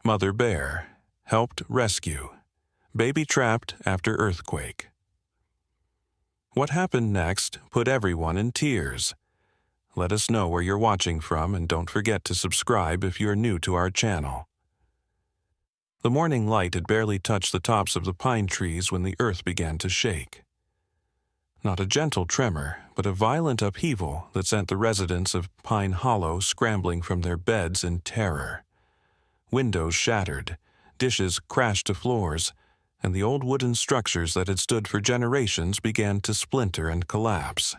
Mother Bear helped rescue. Baby trapped after earthquake. What happened next put everyone in tears. Let us know where you're watching from, and don't forget to subscribe if you're new to our channel. The morning light had barely touched the tops of the pine trees when the earth began to shake. Not a gentle tremor, but a violent upheaval that sent the residents of Pine Hollow scrambling from their beds in terror. Windows shattered, dishes crashed to floors, and the old wooden structures that had stood for generations began to splinter and collapse.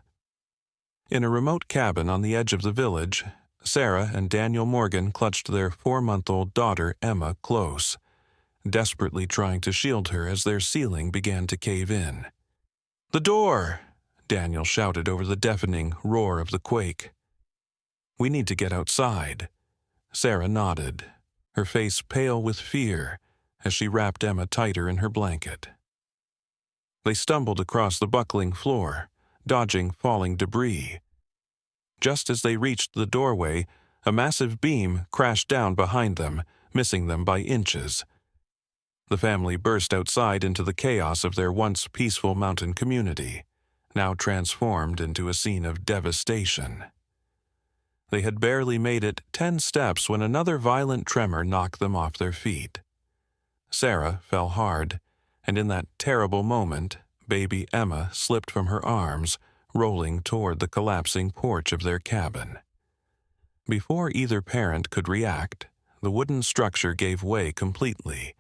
In a remote cabin on the edge of the village, Sarah and Daniel Morgan clutched their 4-month-old daughter Emma close, desperately trying to shield her as their ceiling began to cave in. "The door!" Daniel shouted over the deafening roar of the quake. "We need to get outside." Sarah nodded, her face pale with fear as she wrapped Emma tighter in her blanket. They stumbled across the buckling floor, dodging falling debris. Just as they reached the doorway, a massive beam crashed down behind them, missing them by inches. The family burst outside into the chaos of their once peaceful mountain community, now transformed into a scene of devastation. They had barely made it 10 steps when another violent tremor knocked them off their feet. Sarah fell hard, and in that terrible moment, baby Emma slipped from her arms, rolling toward the collapsing porch of their cabin. Before either parent could react, the wooden structure gave way completely,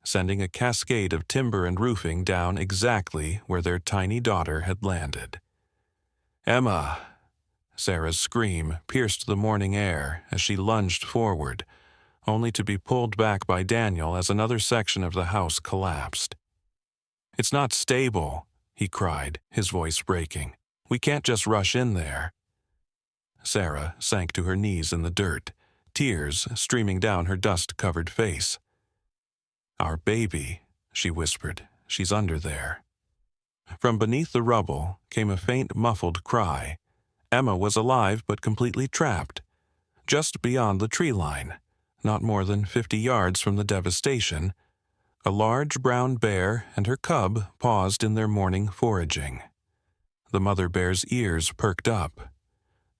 sending a cascade of timber and roofing down exactly where their tiny daughter had landed. "Emma!" Sarah's scream pierced the morning air as she lunged forward, only to be pulled back by Daniel as another section of the house collapsed. "It's not stable," he cried, his voice breaking. "We can't just rush in there." Sarah sank to her knees in the dirt, tears streaming down her dust-covered face. "Our baby," she whispered. "She's under there." From beneath the rubble came a faint, muffled cry. Emma was alive but completely trapped. Just beyond the tree line, not more than 50 yards from the devastation, a large brown bear and her cub paused in their morning foraging. The mother bear's ears perked up,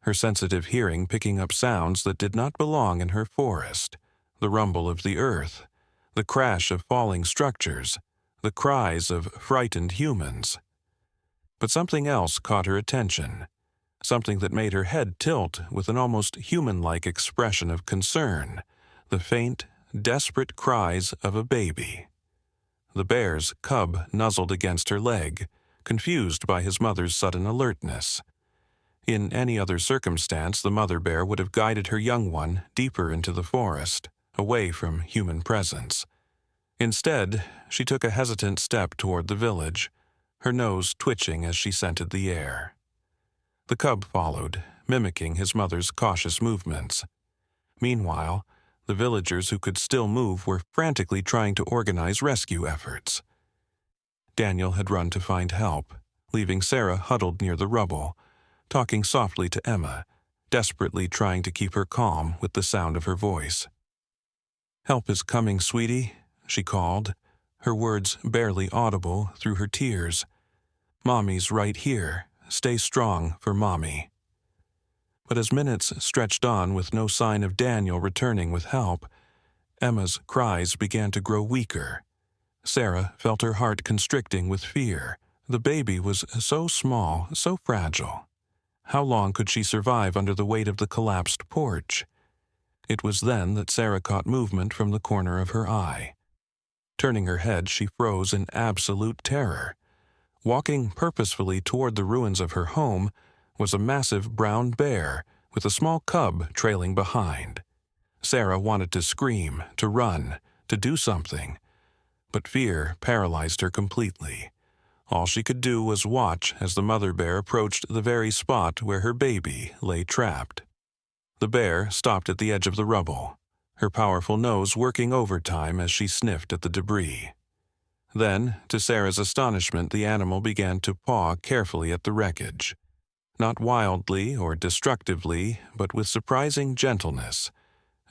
her sensitive hearing picking up sounds that did not belong in her forest: the rumble of the earth, the crash of falling structures, the cries of frightened humans. But something else caught her attention, something that made her head tilt with an almost human-like expression of concern: the faint, desperate cries of a baby. The bear's cub nuzzled against her leg, confused by his mother's sudden alertness. In any other circumstance, the mother bear would have guided her young one deeper into the forest, away from human presence. Instead, she took a hesitant step toward the village, her nose twitching as she scented the air. The cub followed, mimicking his mother's cautious movements. Meanwhile, the villagers who could still move were frantically trying to organize rescue efforts. Daniel had run to find help, leaving Sarah huddled near the rubble, talking softly to Emma, desperately trying to keep her calm with the sound of her voice. "Help is coming, sweetie," she called, her words barely audible through her tears. "Mommy's right here. Stay strong for Mommy." But as minutes stretched on with no sign of Daniel returning with help, Emma's cries began to grow weaker. Sarah felt her heart constricting with fear. The baby was so small, so fragile. How long could she survive under the weight of the collapsed porch? It was then that Sarah caught movement from the corner of her eye. Turning her head, she froze in absolute terror. Walking purposefully toward the ruins of her home was a massive brown bear with a small cub trailing behind. Sarah wanted to scream, to run, to do something, but fear paralyzed her completely. All she could do was watch as the mother bear approached the very spot where her baby lay trapped. The bear stopped at the edge of the rubble, her powerful nose working overtime as she sniffed at the debris. Then, to Sarah's astonishment, the animal began to paw carefully at the wreckage. Not wildly or destructively, but with surprising gentleness,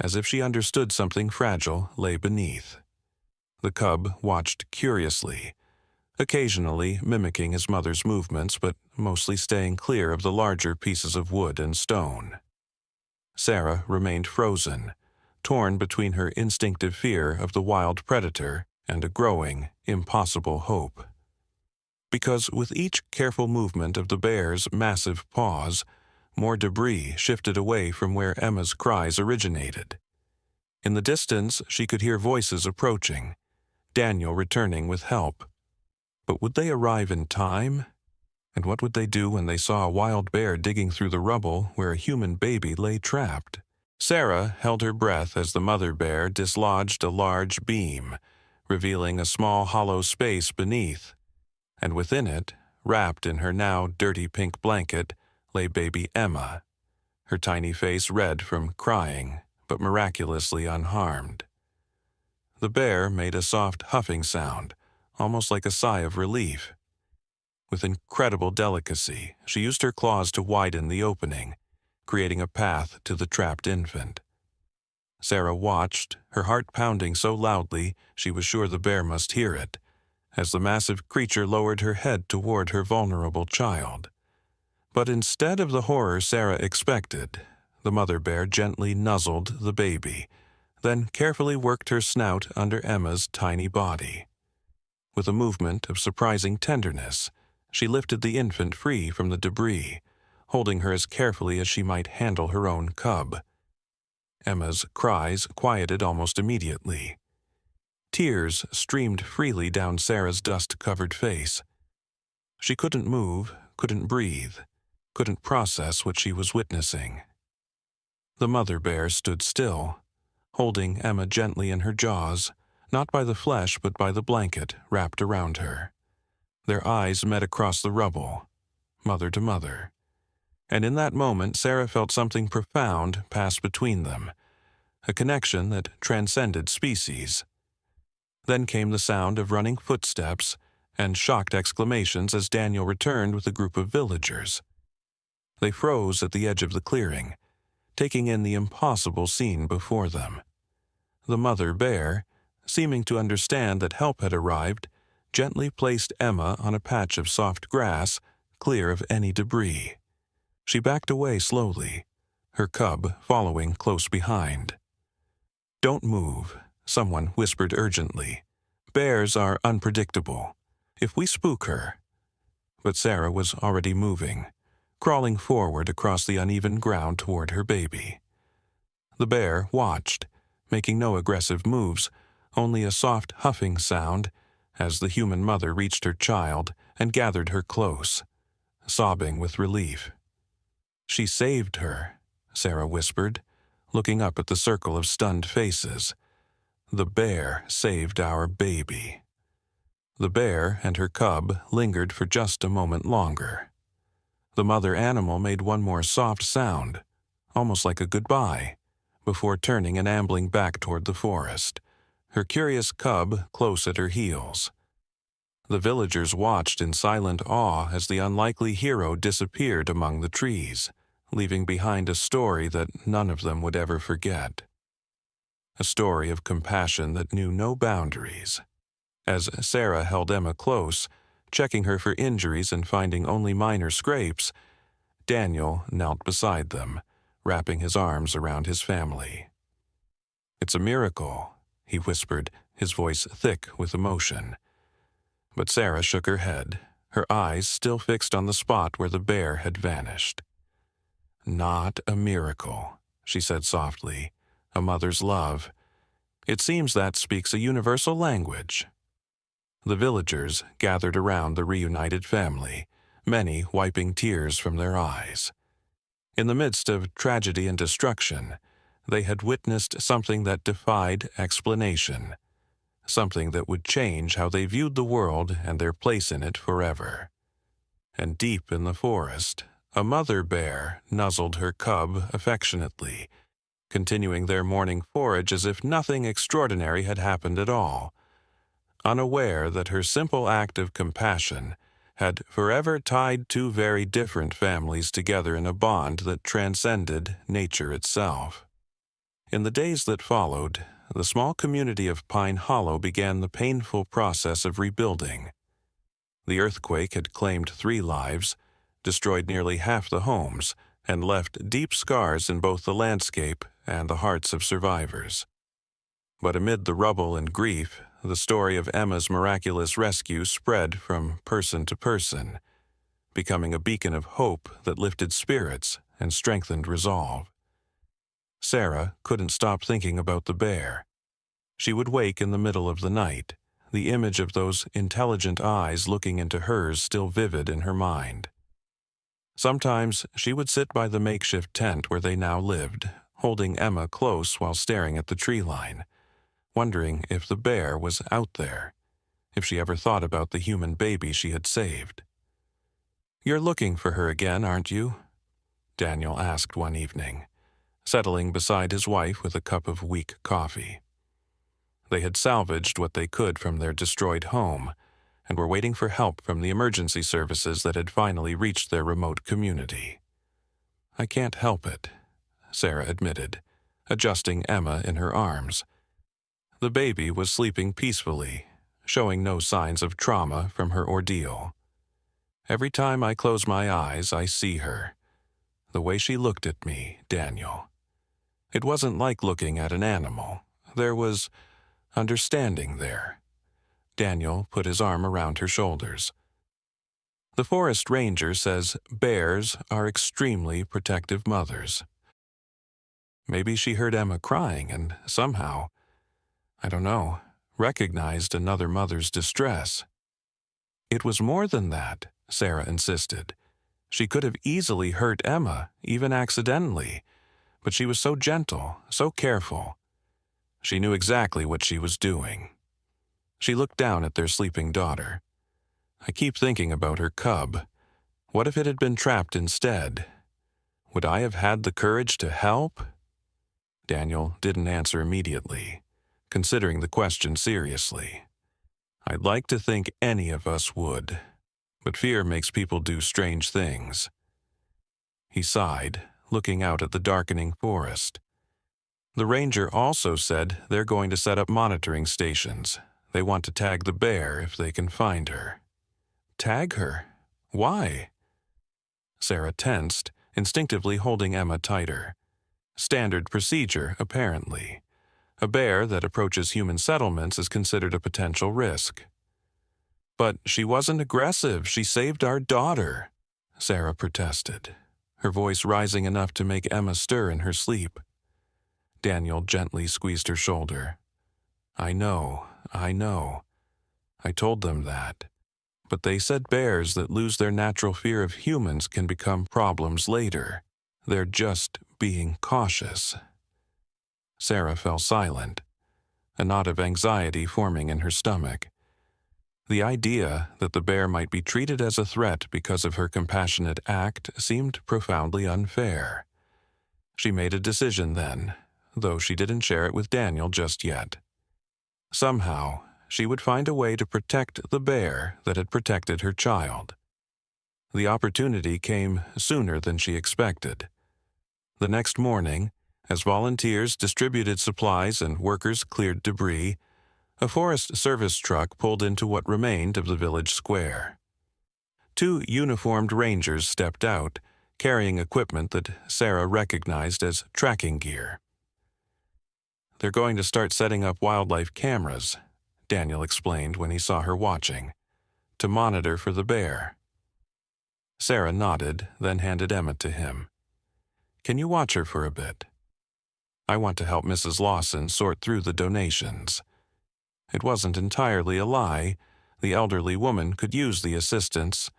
as if she understood something fragile lay beneath. The cub watched curiously, occasionally mimicking his mother's movements but mostly staying clear of the larger pieces of wood and stone. Sarah remained frozen, torn between her instinctive fear of the wild predator and a growing, impossible hope. Because with each careful movement of the bear's massive paws, more debris shifted away from where Emma's cries originated. In the distance, she could hear voices approaching, Daniel returning with help. But would they arrive in time? And what would they do when they saw a wild bear digging through the rubble where a human baby lay trapped? Sarah held her breath as the mother bear dislodged a large beam, revealing a small hollow space beneath. And within it, wrapped in her now dirty pink blanket, lay baby Emma, her tiny face red from crying, but miraculously unharmed. The bear made a soft huffing sound, almost like a sigh of relief. With incredible delicacy, she used her claws to widen the opening, creating a path to the trapped infant. Sarah watched, her heart pounding so loudly she was sure the bear must hear it, as the massive creature lowered her head toward her vulnerable child. But instead of the horror Sarah expected, the mother bear gently nuzzled the baby, then carefully worked her snout under Emma's tiny body. With a movement of surprising tenderness, she lifted the infant free from the debris, holding her as carefully as she might handle her own cub. Emma's cries quieted almost immediately. Tears streamed freely down Sarah's dust-covered face. She couldn't move, couldn't breathe, couldn't process what she was witnessing. The mother bear stood still, holding Emma gently in her jaws, not by the flesh but by the blanket wrapped around her. Their eyes met across the rubble, mother to mother. And in that moment, Sarah felt something profound pass between them, a connection that transcended species. Then came the sound of running footsteps and shocked exclamations as Daniel returned with a group of villagers. They froze at the edge of the clearing, taking in the impossible scene before them. The mother bear, seeming to understand that help had arrived, gently placed Emma on a patch of soft grass, clear of any debris. She backed away slowly, her cub following close behind. "Don't move," someone whispered urgently. "Bears are unpredictable. If we spook her—" But Sarah was already moving, crawling forward across the uneven ground toward her baby. The bear watched, making no aggressive moves, only a soft huffing sound, as the human mother reached her child and gathered her close, sobbing with relief. "She saved her," Sarah whispered, looking up at the circle of stunned faces. "The bear saved our baby." The bear and her cub lingered for just a moment longer. The mother animal made one more soft sound, almost like a goodbye, before turning and ambling back toward the forest, her curious cub close at her heels. The villagers watched in silent awe as the unlikely hero disappeared among the trees, leaving behind a story that none of them would ever forget. A story of compassion that knew no boundaries. As Sarah held Emma close, checking her for injuries and finding only minor scrapes, Daniel knelt beside them, wrapping his arms around his family. "It's a miracle," he whispered, his voice thick with emotion. But Sarah shook her head, her eyes still fixed on the spot where the bear had vanished. "Not a miracle," she said softly, "a mother's love. It seems that speaks a universal language." The villagers gathered around the reunited family, many wiping tears from their eyes. In the midst of tragedy and destruction, they had witnessed something that defied explanation, something that would change how they viewed the world and their place in it forever. And deep in the forest, a mother bear nuzzled her cub affectionately, continuing their morning forage as if nothing extraordinary had happened at all, unaware that her simple act of compassion had forever tied two very different families together in a bond that transcended nature itself. In the days that followed, the small community of Pine Hollow began the painful process of rebuilding. The earthquake had claimed 3 lives, destroyed nearly half the homes, and left deep scars in both the landscape and the hearts of survivors. But amid the rubble and grief, the story of Emma's miraculous rescue spread from person to person, becoming a beacon of hope that lifted spirits and strengthened resolve. Sarah couldn't stop thinking about the bear. She would wake in the middle of the night, the image of those intelligent eyes looking into hers still vivid in her mind. Sometimes she would sit by the makeshift tent where they now lived, holding Emma close while staring at the tree line, wondering if the bear was out there, if she ever thought about the human baby she had saved. "You're looking for her again, aren't you?" Daniel asked one evening, settling beside his wife with a cup of weak coffee. They had salvaged what they could from their destroyed home and were waiting for help from the emergency services that had finally reached their remote community. "I can't help it," Sarah admitted, adjusting Emma in her arms. The baby was sleeping peacefully, showing no signs of trauma from her ordeal. "Every time I close my eyes, I see her. The way she looked at me, Daniel. It wasn't like looking at an animal. There was understanding there." Daniel put his arm around her shoulders. "The forest ranger says bears are extremely protective mothers. Maybe she heard Emma crying and somehow, I don't know, recognized another mother's distress." "It was more than that," Sarah insisted. "She could have easily hurt Emma, even accidentally, but she was so gentle, so careful. She knew exactly what she was doing." She looked down at their sleeping daughter. "I keep thinking about her cub. What if it had been trapped instead? Would I have had the courage to help?" Daniel didn't answer immediately, considering the question seriously. "I'd like to think any of us would, but fear makes people do strange things." He sighed, looking out at the darkening forest. "The ranger also said they're going to set up monitoring stations. They want to tag the bear if they can find her." "Tag her? Why?" Sarah tensed, instinctively holding Emma tighter. Standard procedure, apparently. A bear that approaches human settlements is considered a potential risk. "But she wasn't aggressive. She saved our daughter," Sarah protested, her voice rising enough to make Emma stir in her sleep. Daniel gently squeezed her shoulder. I know. I told them that. But they said bears that lose their natural fear of humans can become problems later. They're just being cautious." Sarah fell silent, a knot of anxiety forming in her stomach. The idea that the bear might be treated as a threat because of her compassionate act seemed profoundly unfair. She made a decision then, though she didn't share it with Daniel just yet. Somehow, she would find a way to protect the bear that had protected her child. The opportunity came sooner than she expected. The next morning, as volunteers distributed supplies and workers cleared debris, a Forest Service truck pulled into what remained of the village square. 2 uniformed rangers stepped out, carrying equipment that Sarah recognized as tracking gear. "They're going to start setting up wildlife cameras," Daniel explained when he saw her watching, "to monitor for the bear." Sarah nodded, then handed Emma to him. "Can you watch her for a bit? I want to help Mrs. Lawson sort through the donations." It wasn't entirely a lie. The elderly woman could use the assistance,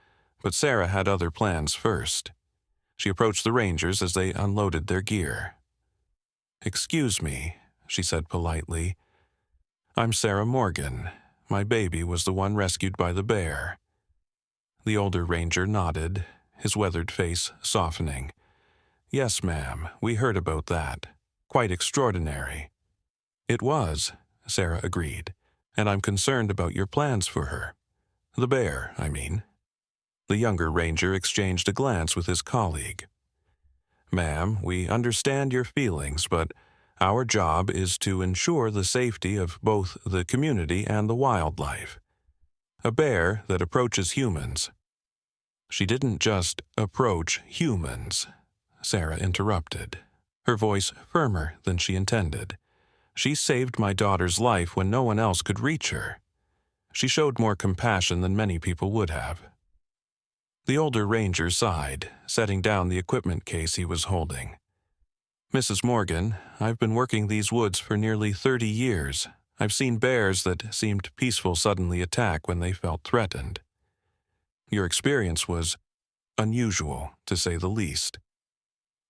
but Sarah had other plans first. She approached the rangers as they unloaded their gear. "Excuse me," she said politely. "I'm Sarah Morgan. My baby was the one rescued by the bear." The older ranger nodded, his weathered face softening. "Yes, ma'am, we heard about that. Quite extraordinary." "It was," Sarah agreed, "and I'm concerned about your plans for her. The bear, I mean." The younger ranger exchanged a glance with his colleague. "Ma'am, we understand your feelings, but Our job is to ensure the safety of both the community and the wildlife. A bear that approaches humans." "She didn't just approach humans," Sarah interrupted, her voice firmer than she intended. "She saved my daughter's life when no one else could reach her. She showed more compassion than many people would have." The older ranger sighed, setting down the equipment case he was holding. "Mrs. Morgan, I've been working these woods for nearly 30 years. I've seen bears that seemed peaceful suddenly attack when they felt threatened. Your experience was unusual, to say the least.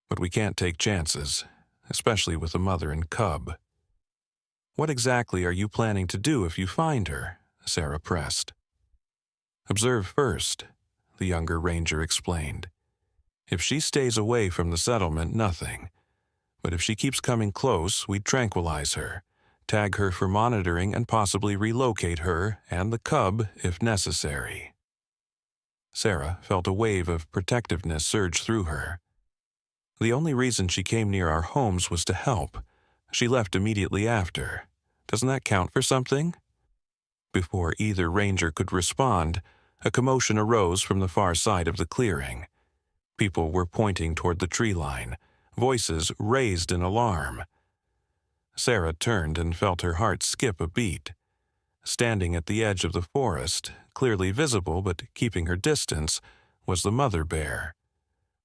But we can't take chances, especially with a mother and cub." "What exactly are you planning to do if you find her?" Sarah pressed. "Observe first," the younger ranger explained. "If she stays away from the settlement, nothing. But if she keeps coming close, we'd tranquilize her, tag her for monitoring, and possibly relocate her and the cub if necessary." Sarah felt a wave of protectiveness surge through her. "The only reason she came near our homes was to help. She left immediately after. Doesn't that count for something?" Before either ranger could respond, a commotion arose from the far side of the clearing. People were pointing toward the tree line, voices raised in alarm. Sarah turned and felt her heart skip a beat. Standing at the edge of the forest, clearly visible but keeping her distance, was the mother bear.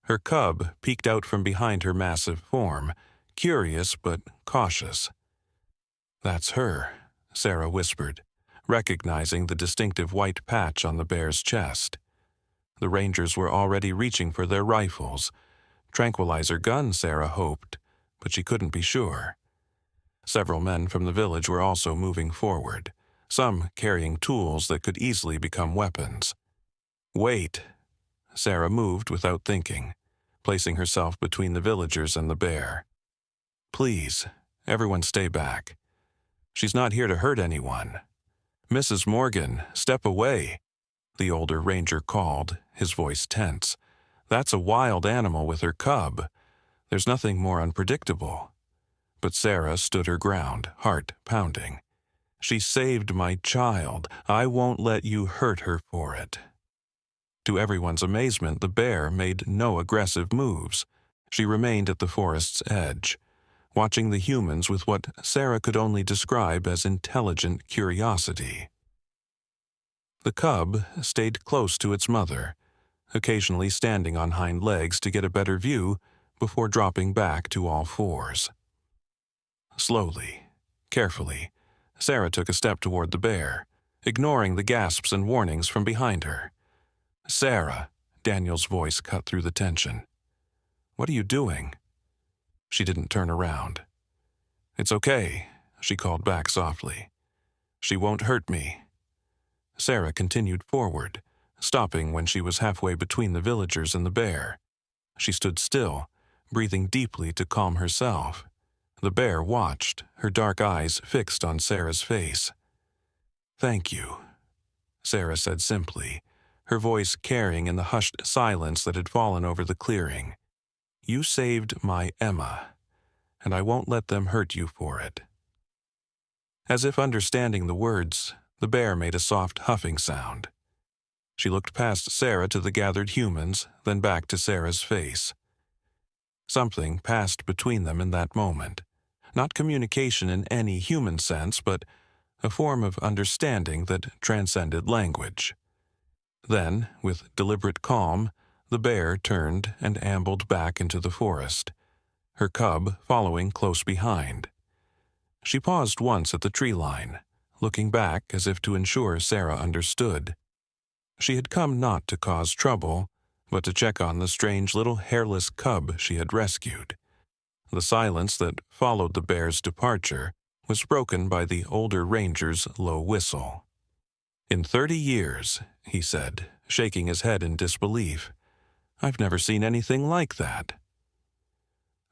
Her cub peeked out from behind her massive form, curious but cautious. "That's her," Sarah whispered, recognizing the distinctive white patch on the bear's chest. The rangers were already reaching for their rifles. Tranquilizer guns, Sarah hoped, but she couldn't be sure. Several men from the village were also moving forward, some carrying tools that could easily become weapons. "Wait." Sarah moved without thinking, placing herself between the villagers and the bear. "Please, everyone stay back. She's not here to hurt anyone." "Mrs. Morgan, step away," the older ranger called, his voice tense. "That's a wild animal with her cub. There's nothing more unpredictable." But Sarah stood her ground, heart pounding. "She saved my child. I won't let you hurt her for it." To everyone's amazement, the bear made no aggressive moves. She remained at the forest's edge, watching the humans with what Sarah could only describe as intelligent curiosity. The cub stayed close to its mother, occasionally standing on hind legs to get a better view before dropping back to all fours. Slowly, carefully, Sarah took a step toward the bear, ignoring the gasps and warnings from behind her. "Sarah," Daniel's voice cut through the tension. "What are you doing?" She didn't turn around. "It's okay," she called back softly. "She won't hurt me." Sarah continued forward, stopping when she was halfway between the villagers and the bear. She stood still, breathing deeply to calm herself. The bear watched, her dark eyes fixed on Sarah's face. "Thank you," Sarah said simply, her voice carrying in the hushed silence that had fallen over the clearing. "You saved my Emma, and I won't let them hurt you for it." As if understanding the words, the bear made a soft huffing sound. She looked past Sarah to the gathered humans, then back to Sarah's face. Something passed between them in that moment. Not communication in any human sense, but a form of understanding that transcended language. Then, with deliberate calm, the bear turned and ambled back into the forest, her cub following close behind. She paused once at the tree line, looking back as if to ensure Sarah understood. She had come not to cause trouble, but to check on the strange little hairless cub she had rescued. The silence that followed the bear's departure was broken by the older ranger's low whistle. "In 30 years, he said, shaking his head in disbelief, "I've never seen anything like that."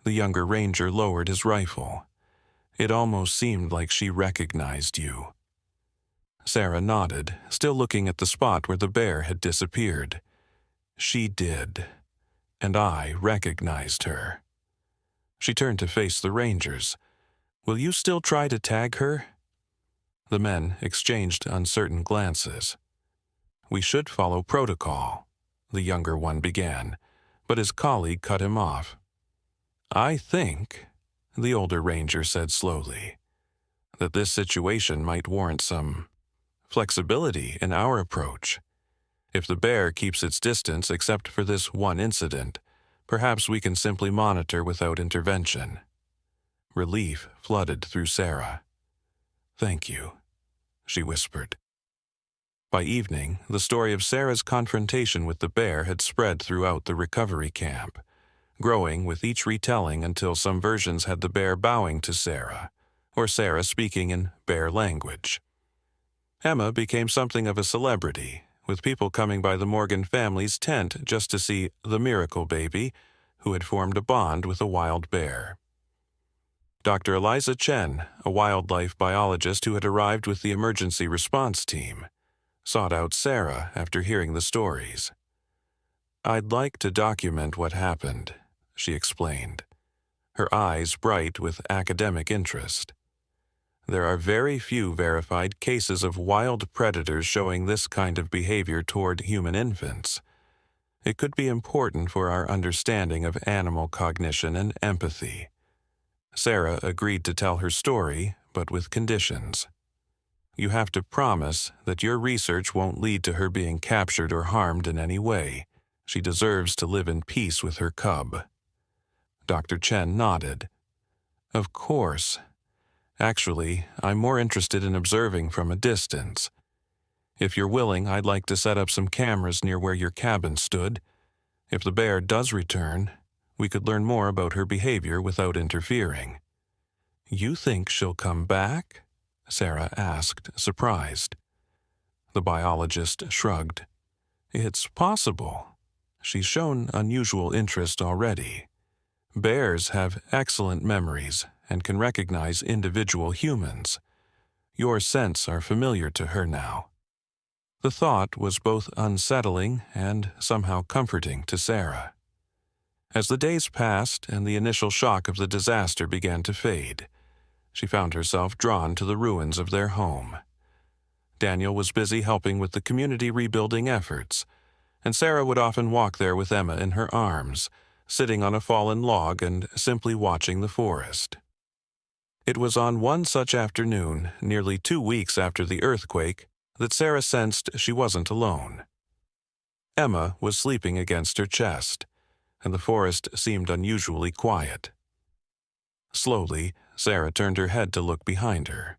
The younger ranger lowered his rifle. "It almost seemed like she recognized you." Sarah nodded, still looking at the spot where the bear had disappeared. "She did, and I recognized her." She turned to face the rangers. Will you still try to tag her?" The men exchanged uncertain glances. "We should follow protocol," the younger one began, but his colleague cut him off. "I think," the older ranger said slowly, "that this situation might warrant some flexibility in our approach. If the bear keeps its distance except for this one incident, perhaps we can simply monitor without intervention." Relief flooded through Sarah. "Thank you," she whispered. By evening, the story of Sarah's confrontation with the bear had spread throughout the recovery camp, growing with each retelling until some versions had the bear bowing to Sarah, or Sarah speaking in bear language. Emma became something of a celebrity, with people coming by the Morgan family's tent just to see the miracle baby, who had formed a bond with a wild bear. Dr. Eliza Chen, a wildlife biologist who had arrived with the emergency response team, sought out Sarah after hearing the stories. "I'd like to document what happened," she explained, her eyes bright with academic interest. "There are very few verified cases of wild predators showing this kind of behavior toward human infants. It could be important for our understanding of animal cognition and empathy." Sarah agreed to tell her story, but with conditions. "You have to promise that your research won't lead to her being captured or harmed in any way. She deserves to live in peace with her cub." Dr. Chen nodded. "Of course. Actually, I'm more interested in observing from a distance. If you're willing, I'd like to set up some cameras near where your cabin stood. If the bear does return, we could learn more about her behavior without interfering." "You think she'll come back?" Sarah asked, surprised. The biologist shrugged. "It's possible. She's shown unusual interest already. Bears have excellent memories and can recognize individual humans. Your scents are familiar to her now." The thought was both unsettling and somehow comforting to Sarah. As the days passed and the initial shock of the disaster began to fade, she found herself drawn to the ruins of their home. Daniel was busy helping with the community rebuilding efforts, and Sarah would often walk there with Emma in her arms, sitting on a fallen log and simply watching the forest. It was on one such afternoon, nearly 2 weeks after the earthquake, that Sarah sensed she wasn't alone. Emma was sleeping against her chest, and the forest seemed unusually quiet. Slowly, Sarah turned her head to look behind her.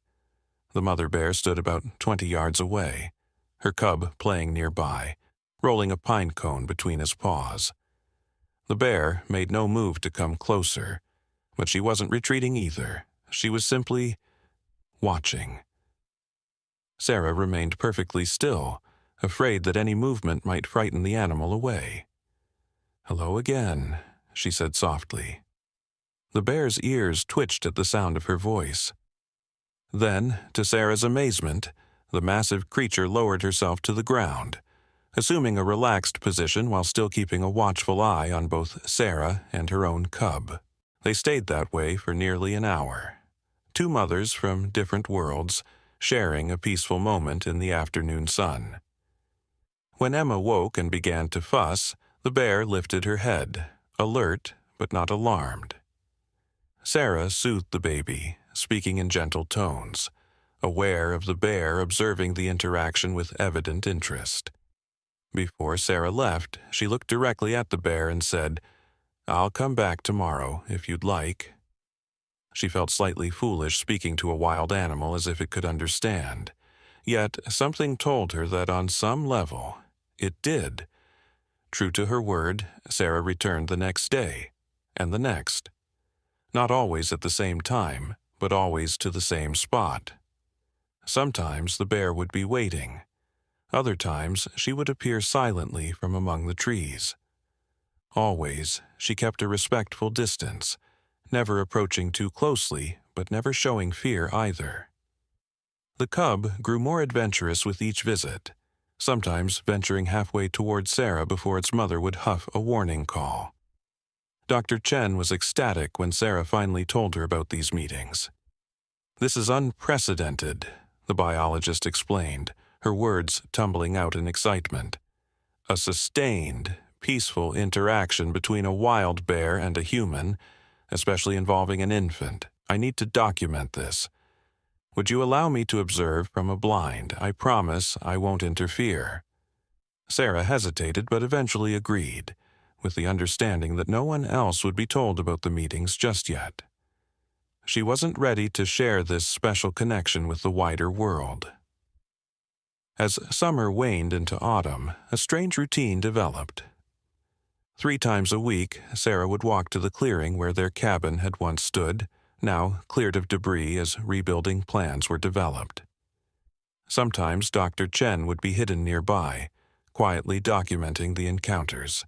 The mother bear stood about 20 yards away, her cub playing nearby, rolling a pine cone between his paws. The bear made no move to come closer, but she wasn't retreating either. She was simply watching. Sarah remained perfectly still, afraid that any movement might frighten the animal away. "Hello again," she said softly. The bear's ears twitched at the sound of her voice. Then, to Sarah's amazement, the massive creature lowered herself to the ground, assuming a relaxed position while still keeping a watchful eye on both Sarah and her own cub. They stayed that way for nearly an hour. 2 mothers from different worlds, sharing a peaceful moment in the afternoon sun. When Emma woke and began to fuss, the bear lifted her head, alert but not alarmed. Sarah soothed the baby, speaking in gentle tones, aware of the bear observing the interaction with evident interest. Before Sarah left, she looked directly at the bear and said, "I'll come back tomorrow if you'd like." She felt slightly foolish speaking to a wild animal as if it could understand, yet something told her that on some level, it did. True to her word, Sarah returned the next day, and the next. Not always at the same time, but always to the same spot. Sometimes the bear would be waiting. Other times she would appear silently from among the trees. Always, she kept a respectful distance, never approaching too closely, but never showing fear either. The cub grew more adventurous with each visit, sometimes venturing halfway toward Sarah before its mother would huff a warning call. Dr. Chen was ecstatic when Sarah finally told her about these meetings. "This is unprecedented," the biologist explained, her words tumbling out in excitement. "A sustained, peaceful interaction between a wild bear and a human, especially involving an infant. I need to document this. Would you allow me to observe from a blind? I promise I won't interfere." Sarah hesitated but eventually agreed, with the understanding that no one else would be told about the meetings just yet. She wasn't ready to share this special connection with the wider world. As summer waned into autumn, a strange routine developed. 3 times a week, Sarah would walk to the clearing where their cabin had once stood, now cleared of debris as rebuilding plans were developed. Sometimes Dr. Chen would be hidden nearby, quietly documenting the encounters.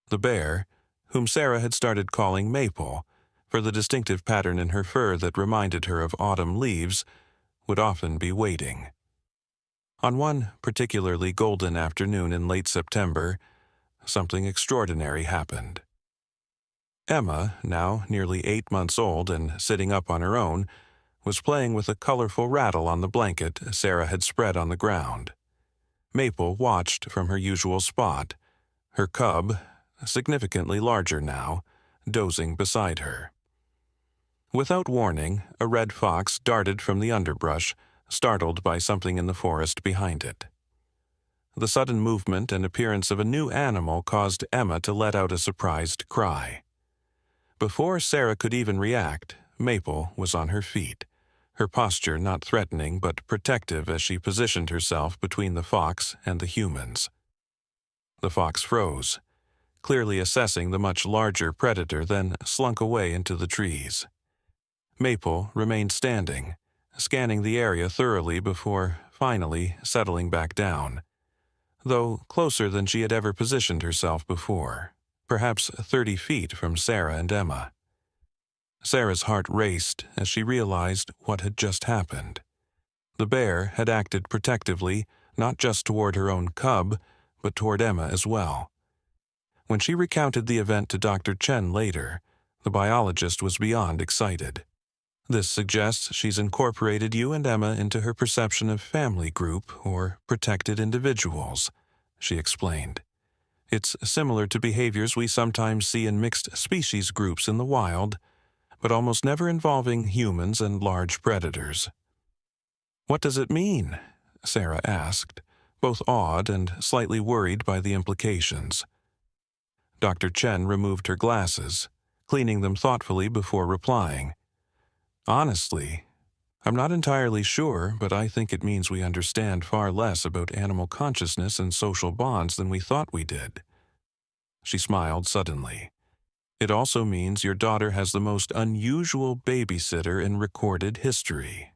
The bear, whom Sarah had started calling Maple, for the distinctive pattern in her fur that reminded her of autumn leaves, would often be waiting. On one particularly golden afternoon in late September, something extraordinary happened. Emma, now nearly 8 months old and sitting up on her own, was playing with a colorful rattle on the blanket Sarah had spread on the ground. Maple watched from her usual spot, her cub, significantly larger now, dozing beside her. Without warning, a red fox darted from the underbrush, startled by something in the forest behind it. The sudden movement and appearance of a new animal caused Emma to let out a surprised cry. Before Sarah could even react, Maple was on her feet, her posture not threatening but protective as she positioned herself between the fox and the humans. The fox froze, clearly assessing the much larger predator, then slunk away into the trees. Maple remained standing, scanning the area thoroughly before finally settling back down, though closer than she had ever positioned herself before, perhaps 30 feet from Sarah and Emma. Sarah's heart raced as she realized what had just happened. The bear had acted protectively, not just toward her own cub, but toward Emma as well. When she recounted the event to Dr. Chen later, the biologist was beyond excited. "This suggests she's incorporated you and Emma into her perception of family group or protected individuals," she explained. "It's similar to behaviors we sometimes see in mixed species groups in the wild, but almost never involving humans and large predators." "What does it mean?" Sarah asked, both awed and slightly worried by the implications. Dr. Chen removed her glasses, cleaning them thoughtfully before replying. "Honestly, I'm not entirely sure, but I think it means we understand far less about animal consciousness and social bonds than we thought we did." She smiled suddenly. "It also means your daughter has the most unusual babysitter in recorded history."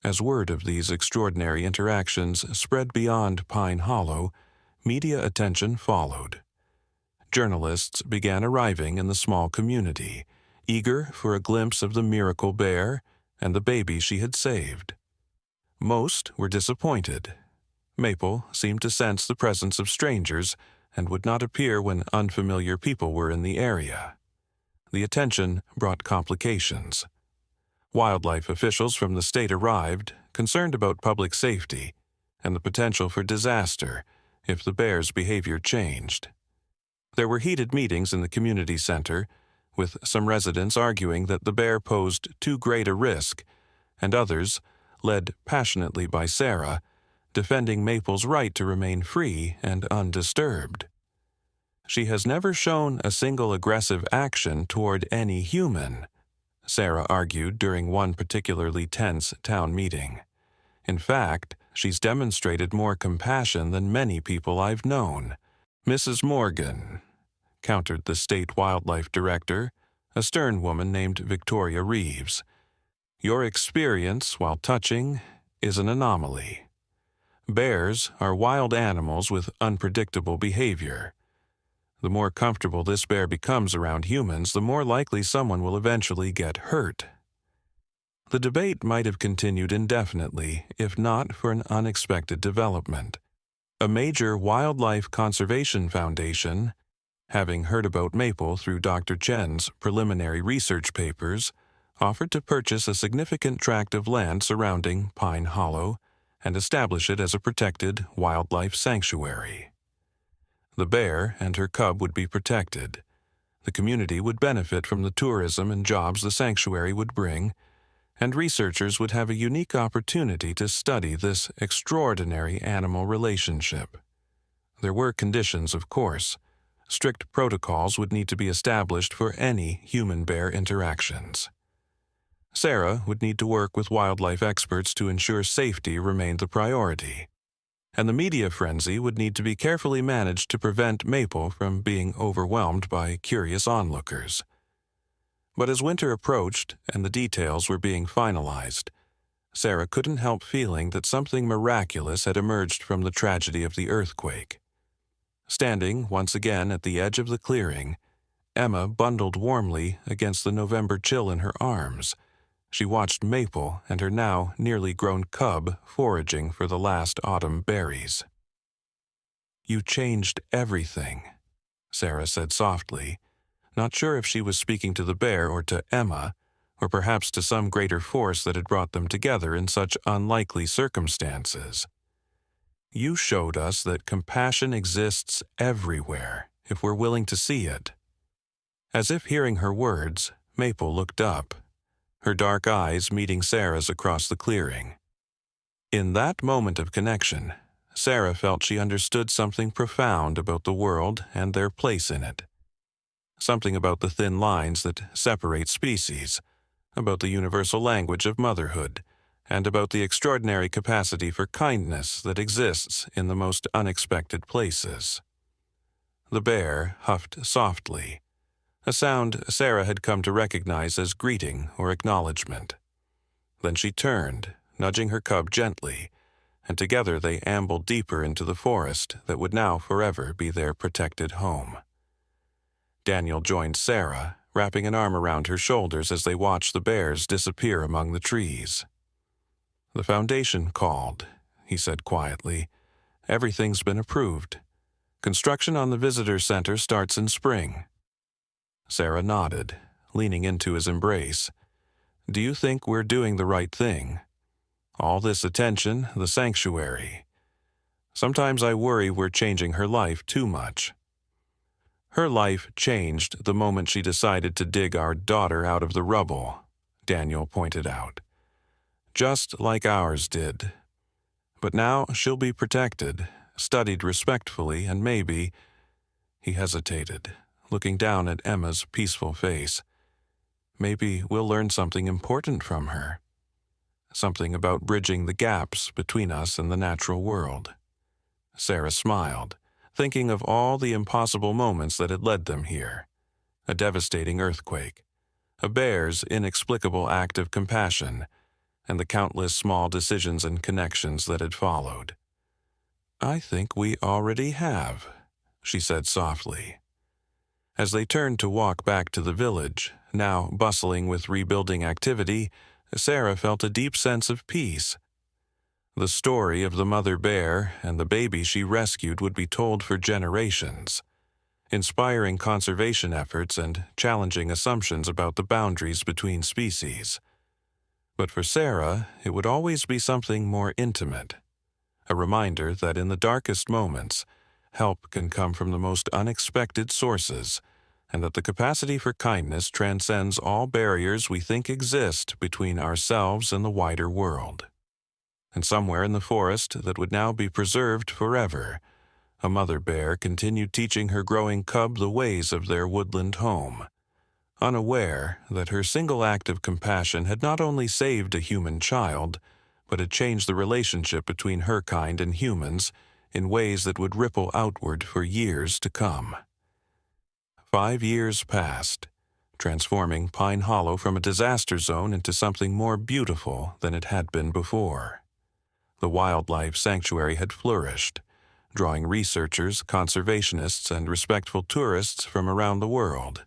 As word of these extraordinary interactions spread beyond Pine Hollow, media attention followed. Journalists began arriving in the small community, eager for a glimpse of the miracle bear and the baby she had saved. Most were disappointed. Maple seemed to sense the presence of strangers and would not appear when unfamiliar people were in the area. The attention brought complications. Wildlife officials from the state arrived, concerned about public safety and the potential for disaster if the bear's behavior changed. There were heated meetings in the community center, with some residents arguing that the bear posed too great a risk, and others, led passionately by Sarah, defending Maple's right to remain free and undisturbed. "She has never shown a single aggressive action toward any human," Sarah argued during one particularly tense town meeting. "In fact, she's demonstrated more compassion than many people I've known." "Mrs. Morgan," countered the state wildlife director, a stern woman named Victoria Reeves, "your experience, while touching, is an anomaly. Bears are wild animals with unpredictable behavior. The more comfortable this bear becomes around humans, the more likely someone will eventually get hurt." The debate might have continued indefinitely, if not for an unexpected development. A major wildlife conservation foundation, having heard about Maple through Dr. Chen's preliminary research papers, offered to purchase a significant tract of land surrounding Pine Hollow and establish it as a protected wildlife sanctuary. The bear and her cub would be protected. The community would benefit from the tourism and jobs the sanctuary would bring, and researchers would have a unique opportunity to study this extraordinary animal relationship. There were conditions, of course. Strict protocols would need to be established for any human-bear interactions. Sarah would need to work with wildlife experts to ensure safety remained the priority, and the media frenzy would need to be carefully managed to prevent Maple from being overwhelmed by curious onlookers. But as winter approached and the details were being finalized, Sarah couldn't help feeling that something miraculous had emerged from the tragedy of the earthquake. Standing once again at the edge of the clearing, Emma bundled warmly against the November chill in her arms. She watched Maple and her now nearly grown cub foraging for the last autumn berries. "You changed everything," Sarah said softly, not sure if she was speaking to the bear or to Emma, or perhaps to some greater force that had brought them together in such unlikely circumstances. "You showed us that compassion exists everywhere if we're willing to see it." As if hearing her words, Maple looked up, her dark eyes meeting Sarah's across the clearing. In that moment of connection, Sarah felt she understood something profound about the world and their place in it. Something about the thin lines that separate species, about the universal language of motherhood, and about the extraordinary capacity for kindness that exists in the most unexpected places. The bear huffed softly, a sound Sarah had come to recognize as greeting or acknowledgement. Then she turned, nudging her cub gently, and together they ambled deeper into the forest that would now forever be their protected home. Daniel joined Sarah, wrapping an arm around her shoulders as they watched the bears disappear among the trees. "The foundation called," he said quietly. "Everything's been approved. Construction on the visitor center starts in spring." Sarah nodded, leaning into his embrace. "Do you think we're doing the right thing? All this attention, the sanctuary. Sometimes I worry we're changing her life too much." "Her life changed the moment she decided to dig our daughter out of the rubble," Daniel pointed out. "Just like ours did. But now she'll be protected, studied respectfully, and maybe—" He hesitated, looking down at Emma's peaceful face. "Maybe we'll learn something important from her. Something about bridging the gaps between us and the natural world." Sarah smiled, thinking of all the impossible moments that had led them here. A devastating earthquake, a bear's inexplicable act of compassion, and the countless small decisions and connections that had followed. "I think we already have," she said softly. As they turned to walk back to the village, now bustling with rebuilding activity, Sarah felt a deep sense of peace. The story of the mother bear and the baby she rescued would be told for generations, inspiring conservation efforts and challenging assumptions about the boundaries between species. But for Sarah, it would always be something more intimate, a reminder that in the darkest moments, help can come from the most unexpected sources, and that the capacity for kindness transcends all barriers we think exist between ourselves and the wider world. And somewhere in the forest that would now be preserved forever, a mother bear continued teaching her growing cub the ways of their woodland home, unaware that her single act of compassion had not only saved a human child, but had changed the relationship between her kind and humans in ways that would ripple outward for years to come. 5 years passed, transforming Pine Hollow from a disaster zone into something more beautiful than it had been before. The wildlife sanctuary had flourished, drawing researchers, conservationists, and respectful tourists from around the world.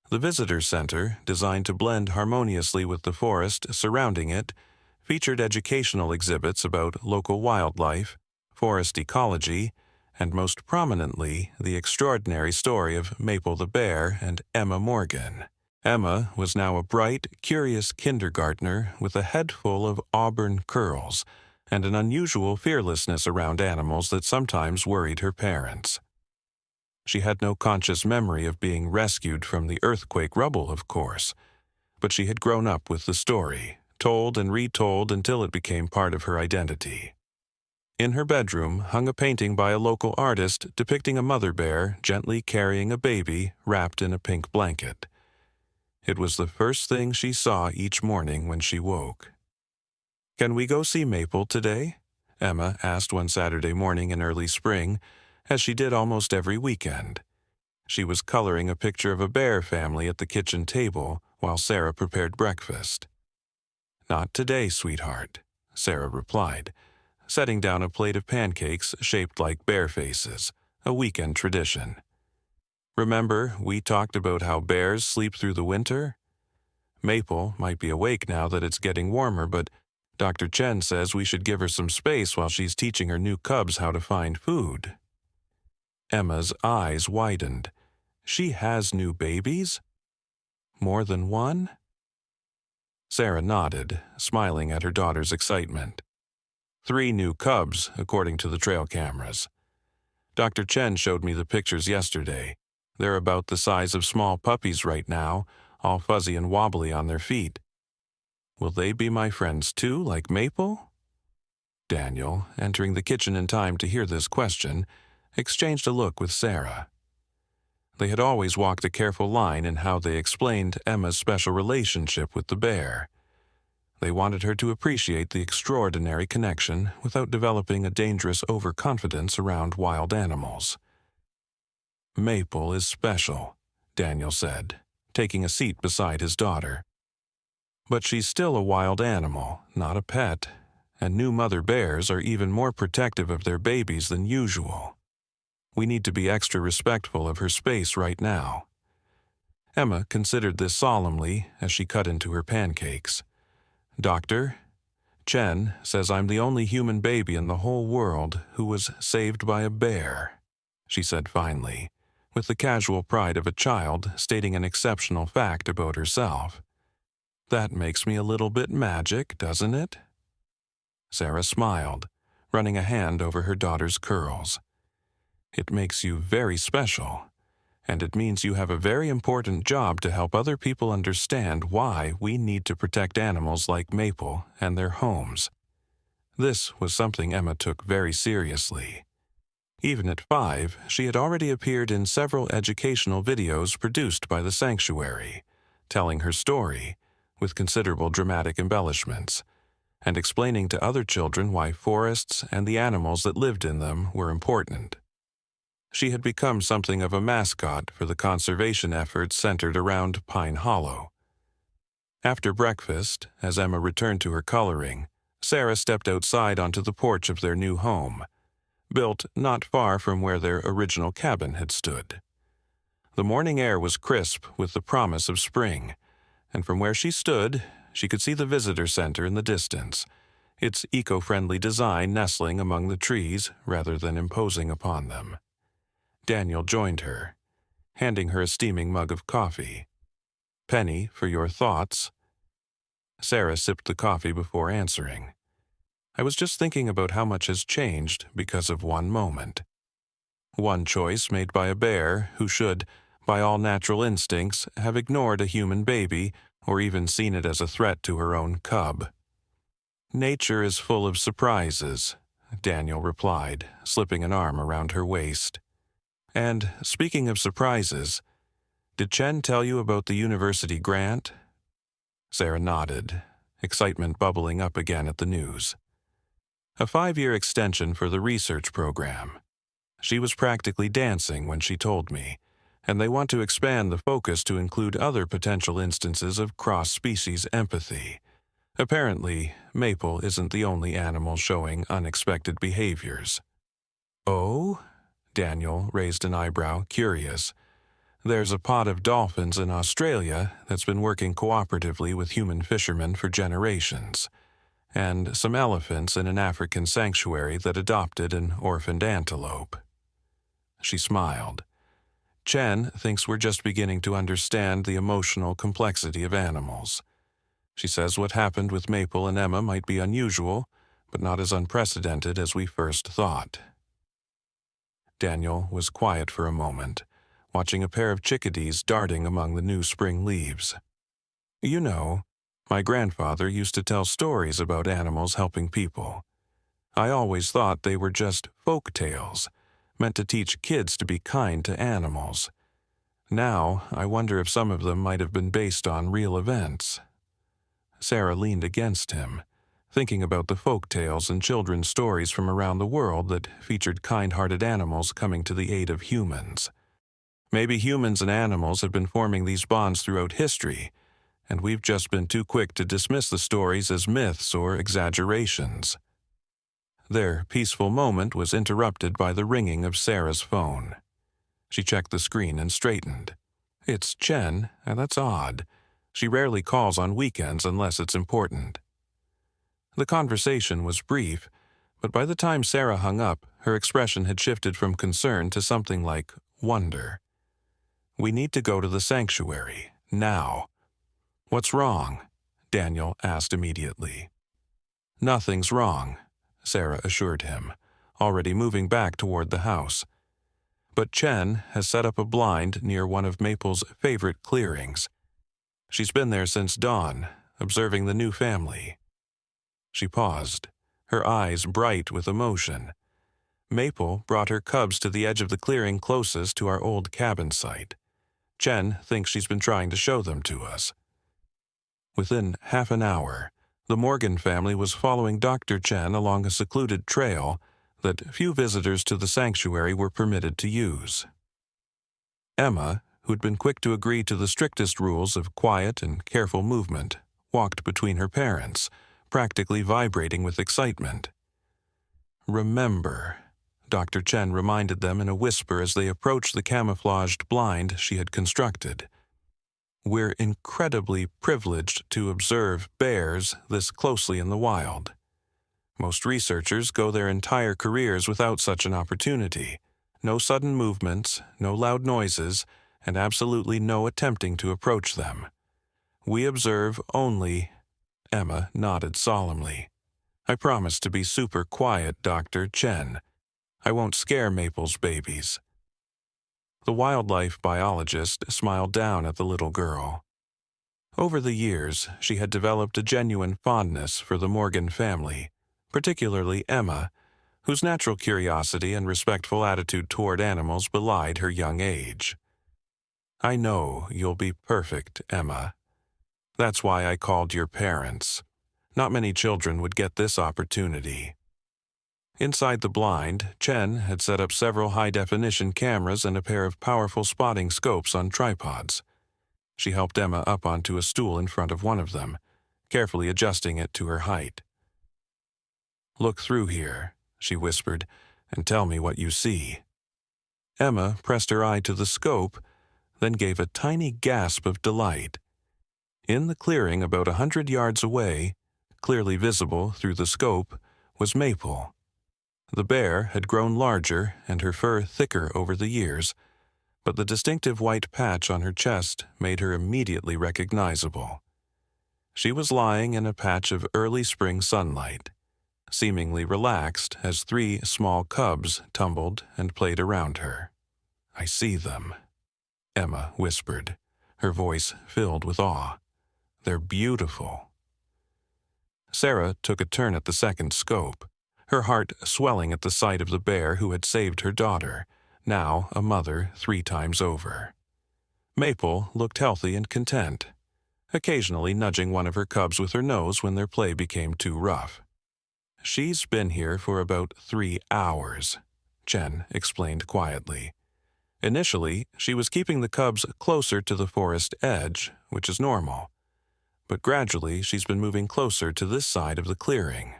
The visitor center, designed to blend harmoniously with the forest surrounding it, featured educational exhibits about local wildlife, forest ecology, and most prominently, the extraordinary story of Maple the bear and Emma Morgan. Emma was now a bright, curious kindergartner with a head full of auburn curls and an unusual fearlessness around animals that sometimes worried her parents. She had no conscious memory of being rescued from the earthquake rubble, of course, but she had grown up with the story, told and retold until it became part of her identity. In her bedroom hung a painting by a local artist depicting a mother bear gently carrying a baby wrapped in a pink blanket. It was the first thing she saw each morning when she woke. "Can we go see Maple today?" Emma asked one Saturday morning in early spring, as she did almost every weekend. She was coloring a picture of a bear family at the kitchen table while Sarah prepared breakfast. "Not today, sweetheart," Sarah replied, setting down a plate of pancakes shaped like bear faces, a weekend tradition. "Remember, we talked about how bears sleep through the winter? Maple might be awake now that it's getting warmer, but Dr. Chen says we should give her some space while she's teaching her new cubs how to find food." Emma's eyes widened. "She has new babies? More than one?" Sarah nodded, smiling at her daughter's excitement. 3 new cubs, according to the trail cameras. Dr. Chen showed me the pictures yesterday. They're about the size of small puppies right now, all fuzzy and wobbly on their feet. "Will they be my friends too, like Maple?" Daniel, entering the kitchen in time to hear this question, exchanged a look with Sarah. They had always walked a careful line in how they explained Emma's special relationship with the bear. They wanted her to appreciate the extraordinary connection without developing a dangerous overconfidence around wild animals. "Maple is special," Daniel said, taking a seat beside his daughter. "But she's still a wild animal, not a pet, and new mother bears are even more protective of their babies than usual. We need to be extra respectful of her space right now." Emma considered this solemnly as she cut into her pancakes. "Doctor, Chen says I'm the only human baby in the whole world who was saved by a bear," she said finally, with the casual pride of a child stating an exceptional fact about herself. "That makes me a little bit magic, doesn't it?" Sarah smiled, running a hand over her daughter's curls. "It makes you very special, and it means you have a very important job to help other people understand why we need to protect animals like Maple and their homes." This was something Emma took very seriously. Even at 5, she had already appeared in several educational videos produced by the sanctuary, telling her story, with considerable dramatic embellishments, and explaining to other children why forests and the animals that lived in them were important. She had become something of a mascot for the conservation efforts centered around Pine Hollow. After breakfast, as Emma returned to her coloring, Sarah stepped outside onto the porch of their new home, built not far from where their original cabin had stood. The morning air was crisp with the promise of spring, and from where she stood, she could see the visitor center in the distance, its eco-friendly design nestling among the trees rather than imposing upon them. Daniel joined her, handing her a steaming mug of coffee. "Penny, for your thoughts." Sarah sipped the coffee before answering. "I was just thinking about how much has changed because of one moment. One choice made by a bear who should, by all natural instincts, have ignored a human baby or even seen it as a threat to her own cub." "Nature is full of surprises," Daniel replied, slipping an arm around her waist. "And speaking of surprises, did Chen tell you about the university grant?" Sarah nodded, excitement bubbling up again at the news. "A 5-year extension for the research program. She was practically dancing when she told me, and they want to expand the focus to include other potential instances of cross-species empathy. Apparently, Maple isn't the only animal showing unexpected behaviors." "Oh?" Daniel raised an eyebrow, curious. "There's a pod of dolphins in Australia that's been working cooperatively with human fishermen for generations, and some elephants in an African sanctuary that adopted an orphaned antelope." She smiled. Chen thinks we're just beginning to understand the emotional complexity of animals. She says what happened with Maple and Emma might be unusual, but not as unprecedented as we first thought. Daniel was quiet for a moment, watching a pair of chickadees darting among the new spring leaves. You know, my grandfather used to tell stories about animals helping people. I always thought they were just folk tales, meant to teach kids to be kind to animals. Now, I wonder if some of them might have been based on real events. Sarah leaned against him, thinking about the folk tales and children's stories from around the world that featured kind-hearted animals coming to the aid of humans. Maybe humans and animals have been forming these bonds throughout history, and we've just been too quick to dismiss the stories as myths or exaggerations. Their peaceful moment was interrupted by the ringing of Sarah's phone. She checked the screen and straightened. It's Chen, and that's odd. She rarely calls on weekends unless it's important. The conversation was brief, but by the time Sarah hung up, her expression had shifted from concern to something like wonder. We need to go to the sanctuary, now. What's wrong? Daniel asked immediately. Nothing's wrong, Sarah assured him, already moving back toward the house. But Chen has set up a blind near one of Maple's favorite clearings. She's been there since dawn, observing the new family. She paused, her eyes bright with emotion. Maple brought her cubs to the edge of the clearing closest to our old cabin site. Chen thinks she's been trying to show them to us. Within half an hour, the Morgan family was following Dr. Chen along a secluded trail that few visitors to the sanctuary were permitted to use. Emma, who'd been quick to agree to the strictest rules of quiet and careful movement, walked between her parents, practically vibrating with excitement. Remember, Dr. Chen reminded them in a whisper as they approached the camouflaged blind she had constructed. We're incredibly privileged to observe bears this closely in the wild. Most researchers go their entire careers without such an opportunity. No sudden movements, no loud noises, and absolutely no attempting to approach them. We observe only. Emma nodded solemnly. I promise to be super quiet, Dr. Chen. I won't scare Maple's babies. The wildlife biologist smiled down at the little girl. Over the years, she had developed a genuine fondness for the Morgan family, particularly Emma, whose natural curiosity and respectful attitude toward animals belied her young age. I know you'll be perfect, Emma. That's why I called your parents. Not many children would get this opportunity. Inside the blind, Chen had set up several high-definition cameras and a pair of powerful spotting scopes on tripods. She helped Emma up onto a stool in front of one of them, carefully adjusting it to her height. Look through here, she whispered, and tell me what you see. Emma pressed her eye to the scope, then gave a tiny gasp of delight. In the clearing about 100 yards away, clearly visible through the scope, was Maple. The bear had grown larger and her fur thicker over the years, but the distinctive white patch on her chest made her immediately recognizable. She was lying in a patch of early spring sunlight, seemingly relaxed as 3 small cubs tumbled and played around her. I see them, Emma whispered, her voice filled with awe. They're beautiful. Sarah took a turn at the second scope, her heart swelling at the sight of the bear who had saved her daughter, now a mother 3 times over. Maple looked healthy and content, occasionally nudging one of her cubs with her nose when their play became too rough. She's been here for about 3 hours, Chen explained quietly. Initially, she was keeping the cubs closer to the forest edge, which is normal. But gradually she's been moving closer to this side of the clearing.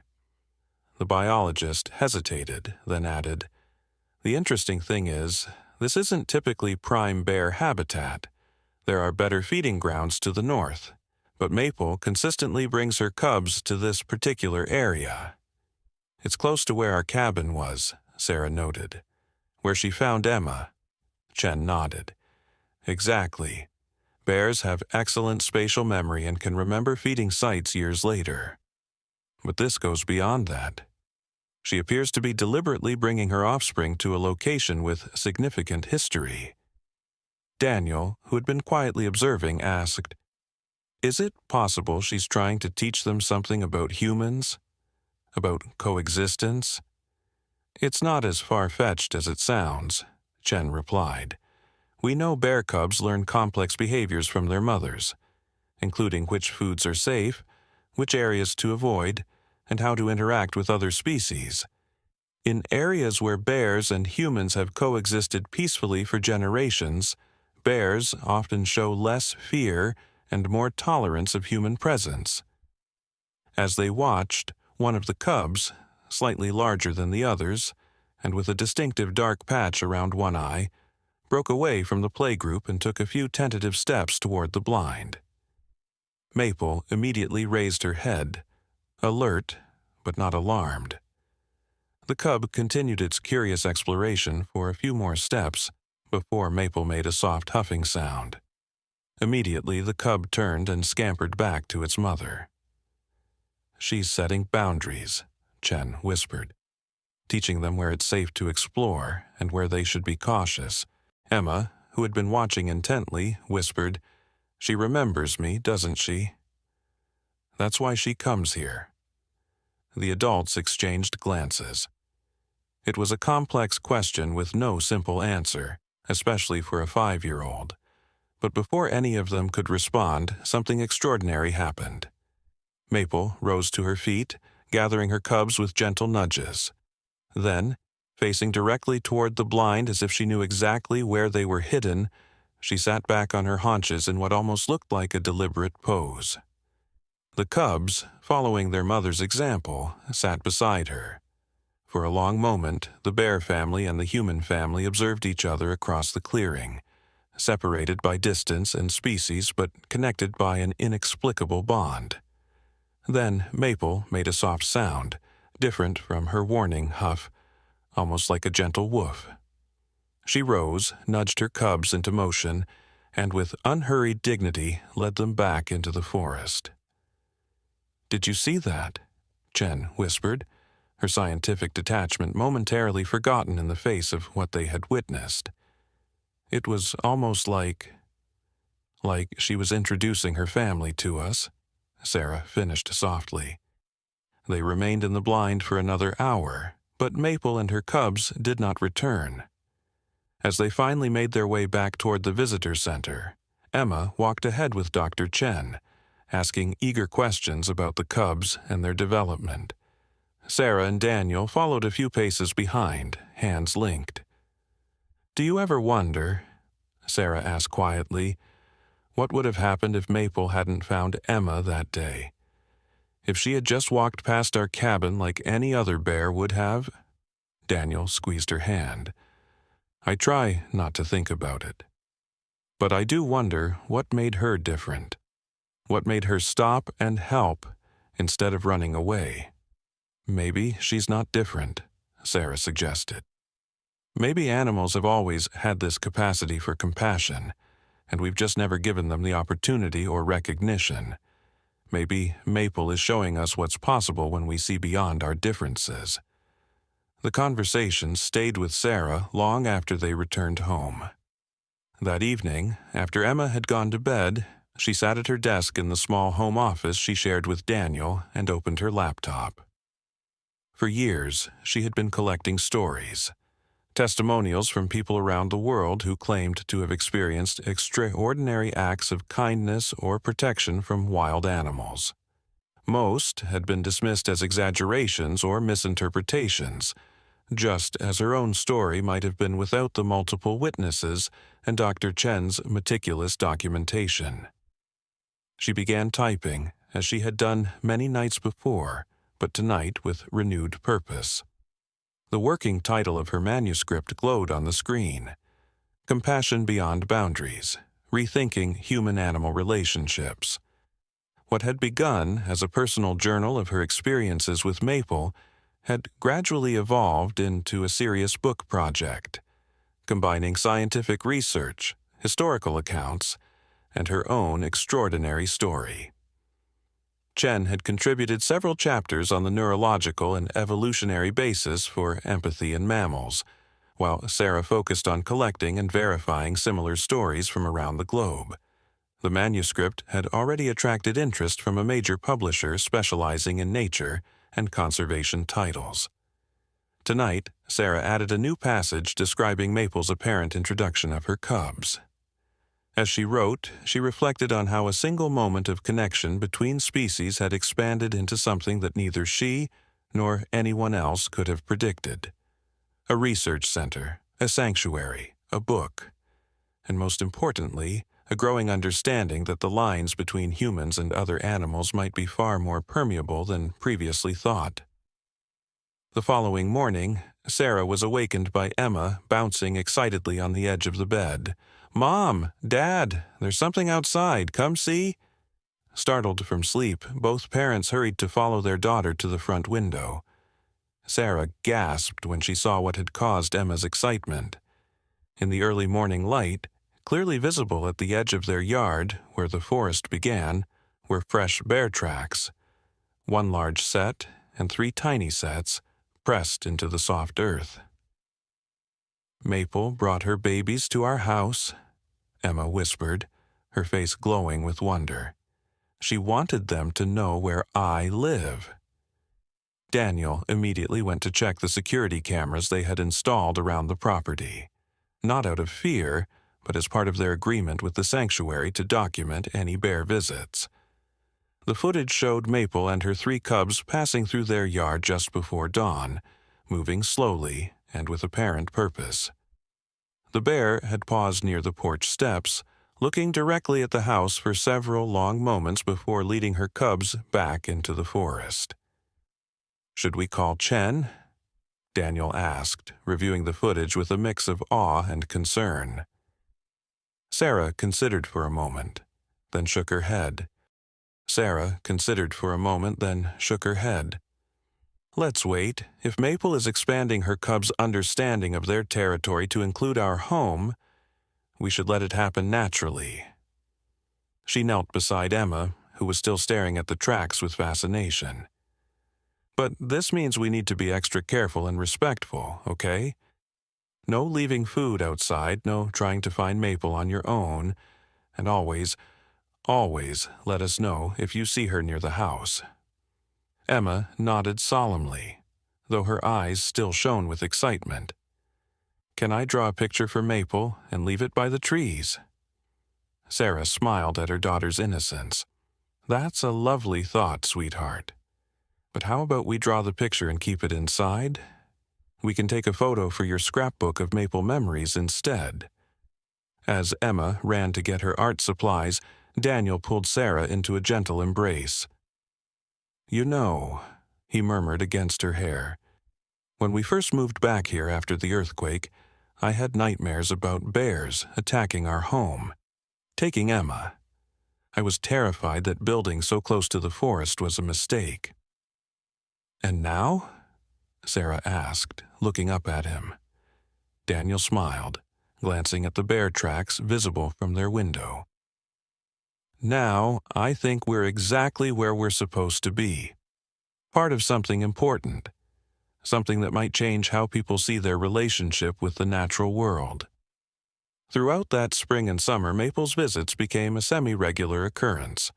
The biologist hesitated, then added, The interesting thing is, this isn't typically prime bear habitat. There are better feeding grounds to the north, but Maple consistently brings her cubs to this particular area. It's close to where our cabin was, Sarah noted, where she found Emma. Chen nodded. Exactly. Bears have excellent spatial memory and can remember feeding sights years later. But this goes beyond that. She appears to be deliberately bringing her offspring to a location with significant history. Daniel, who had been quietly observing, asked, "Is it possible she's trying to teach them something about humans? About coexistence?" "It's not as far-fetched as it sounds," Chen replied. "We know bear cubs learn complex behaviors from their mothers, including which foods are safe, which areas to avoid, and how to interact with other species. In areas where bears and humans have coexisted peacefully for generations, bears often show less fear and more tolerance of human presence." As they watched, one of the cubs, slightly larger than the others, and with a distinctive dark patch around one eye, broke away from the playgroup and took a few tentative steps toward the blind. Maple immediately raised her head, alert but not alarmed. The cub continued its curious exploration for a few more steps before Maple made a soft huffing sound. Immediately, the cub turned and scampered back to its mother. "She's setting boundaries," Chen whispered, "teaching them where it's safe to explore and where they should be cautious." Emma, who had been watching intently, whispered, "She remembers me, doesn't she? That's why she comes here." The adults exchanged glances. It was a complex question with no simple answer, especially for a 5-year-old. But before any of them could respond, something extraordinary happened. Maple rose to her feet, gathering her cubs with gentle nudges. Then, facing directly toward the blind as if she knew exactly where they were hidden, she sat back on her haunches in what almost looked like a deliberate pose. The cubs, following their mother's example, sat beside her. For a long moment, the bear family and the human family observed each other across the clearing, separated by distance and species but connected by an inexplicable bond. Then Maple made a soft sound, different from her warning huff, almost like a gentle woof. She rose, nudged her cubs into motion, and with unhurried dignity led them back into the forest. "Did you see that?" Chen whispered, her scientific detachment momentarily forgotten in the face of what they had witnessed. It was almost like she was introducing her family to us, Sarah finished softly. They remained in the blind for another hour, but Maple and her cubs did not return. As they finally made their way back toward the visitor center, Emma walked ahead with Dr. Chen, asking eager questions about the cubs and their development. Sarah and Daniel followed a few paces behind, hands linked. "Do you ever wonder," Sarah asked quietly, "what would have happened if Maple hadn't found Emma that day? If she had just walked past our cabin like any other bear would have?" Daniel squeezed her hand. "I try not to think about it. But I do wonder what made her different. What made her stop and help instead of running away?" "Maybe she's not different," Sarah suggested. "Maybe animals have always had this capacity for compassion, and we've just never given them the opportunity or recognition. Maybe Maple is showing us what's possible when we see beyond our differences." The conversation stayed with Sarah long after they returned home. That evening, after Emma had gone to bed, she sat at her desk in the small home office she shared with Daniel and opened her laptop. For years, she had been collecting stories, testimonials from people around the world who claimed to have experienced extraordinary acts of kindness or protection from wild animals. Most had been dismissed as exaggerations or misinterpretations, just as her own story might have been without the multiple witnesses and Dr. Chen's meticulous documentation. She began typing, as she had done many nights before, but tonight with renewed purpose. The working title of her manuscript glowed on the screen: Compassion Beyond Boundaries, Rethinking Human-Animal Relationships. What had begun as a personal journal of her experiences with Maple had gradually evolved into a serious book project, combining scientific research, historical accounts, and her own extraordinary story. Chen had contributed several chapters on the neurological and evolutionary basis for empathy in mammals, while Sarah focused on collecting and verifying similar stories from around the globe. The manuscript had already attracted interest from a major publisher specializing in nature and conservation titles. Tonight, Sarah added a new passage describing Maple's apparent introduction of her cubs. As she wrote, she reflected on how a single moment of connection between species had expanded into something that neither she nor anyone else could have predicted. A research center, a sanctuary, a book, and most importantly, a growing understanding that the lines between humans and other animals might be far more permeable than previously thought. The following morning, Sarah was awakened by Emma bouncing excitedly on the edge of the bed. "Mom! Dad! There's something outside. Come see!" Startled from sleep, both parents hurried to follow their daughter to the front window. Sarah gasped when she saw what had caused Emma's excitement. In the early morning light, clearly visible at the edge of their yard, where the forest began, were fresh bear tracks. One large set and 3 tiny sets pressed into the soft earth. "Maple brought her babies to our house," Emma whispered, her face glowing with wonder. "She wanted them to know where I live." Daniel immediately went to check the security cameras they had installed around the property, not out of fear, but as part of their agreement with the sanctuary to document any bear visits. The footage showed Maple and her 3 cubs passing through their yard just before dawn, moving slowly and with apparent purpose. The bear had paused near the porch steps, looking directly at the house for several long moments before leading her cubs back into the forest. "Should we call Chen?" Daniel asked, reviewing the footage with a mix of awe and concern. Sarah considered for a moment, then shook her head. Sarah considered for a moment, then shook her head. "Let's wait. If Maple is expanding her cubs' understanding of their territory to include our home, we should let it happen naturally." She knelt beside Emma, who was still staring at the tracks with fascination. "But this means we need to be extra careful and respectful, okay? No leaving food outside, no trying to find Maple on your own, and always let us know if you see her near the house." Emma nodded solemnly, though her eyes still shone with excitement. "Can I draw a picture for Maple and leave it by the trees?" Sarah smiled at her daughter's innocence. "That's a lovely thought, sweetheart. But how about we draw the picture and keep it inside? We can take a photo for your scrapbook of Maple memories instead." As Emma ran to get her art supplies, Daniel pulled Sarah into a gentle embrace. "You know," he murmured against her hair, "when we first moved back here after the earthquake, I had nightmares about bears attacking our home, taking Emma. I was terrified that building so close to the forest was a mistake." "And now?" Sarah asked, looking up at him. Daniel smiled, glancing at the bear tracks visible from their window. "Now, I think we're exactly where we're supposed to be. Part of something important. Something that might change how people see their relationship with the natural world." Throughout that spring and summer, Maple's visits became a semi-regular occurrence.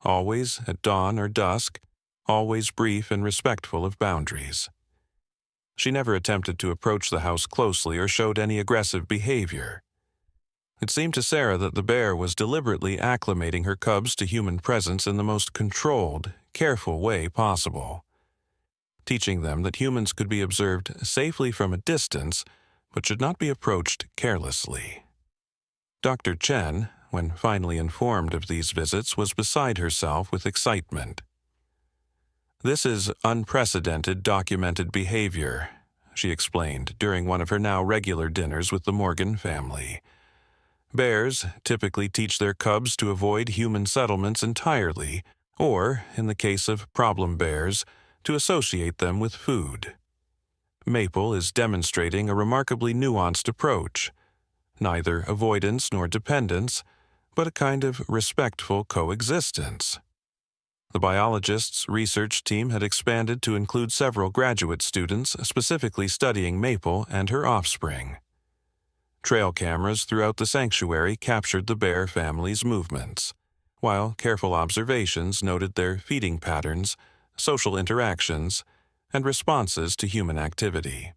Always at dawn or dusk, always brief and respectful of boundaries. She never attempted to approach the house closely or showed any aggressive behavior. It seemed to Sarah that the bear was deliberately acclimating her cubs to human presence in the most controlled, careful way possible, teaching them that humans could be observed safely from a distance, but should not be approached carelessly. Dr. Chen, when finally informed of these visits, was beside herself with excitement. "This is unprecedented documented behavior," she explained during one of her now regular dinners with the Morgan family. "Bears typically teach their cubs to avoid human settlements entirely, or, in the case of problem bears, to associate them with food. Maple is demonstrating a remarkably nuanced approach, neither avoidance nor dependence, but a kind of respectful coexistence. The biologist's research team had expanded to include several graduate students specifically studying Maple and her offspring. Trail cameras throughout the sanctuary captured the bear family's movements, while careful observations noted their feeding patterns, social interactions, and responses to human activity.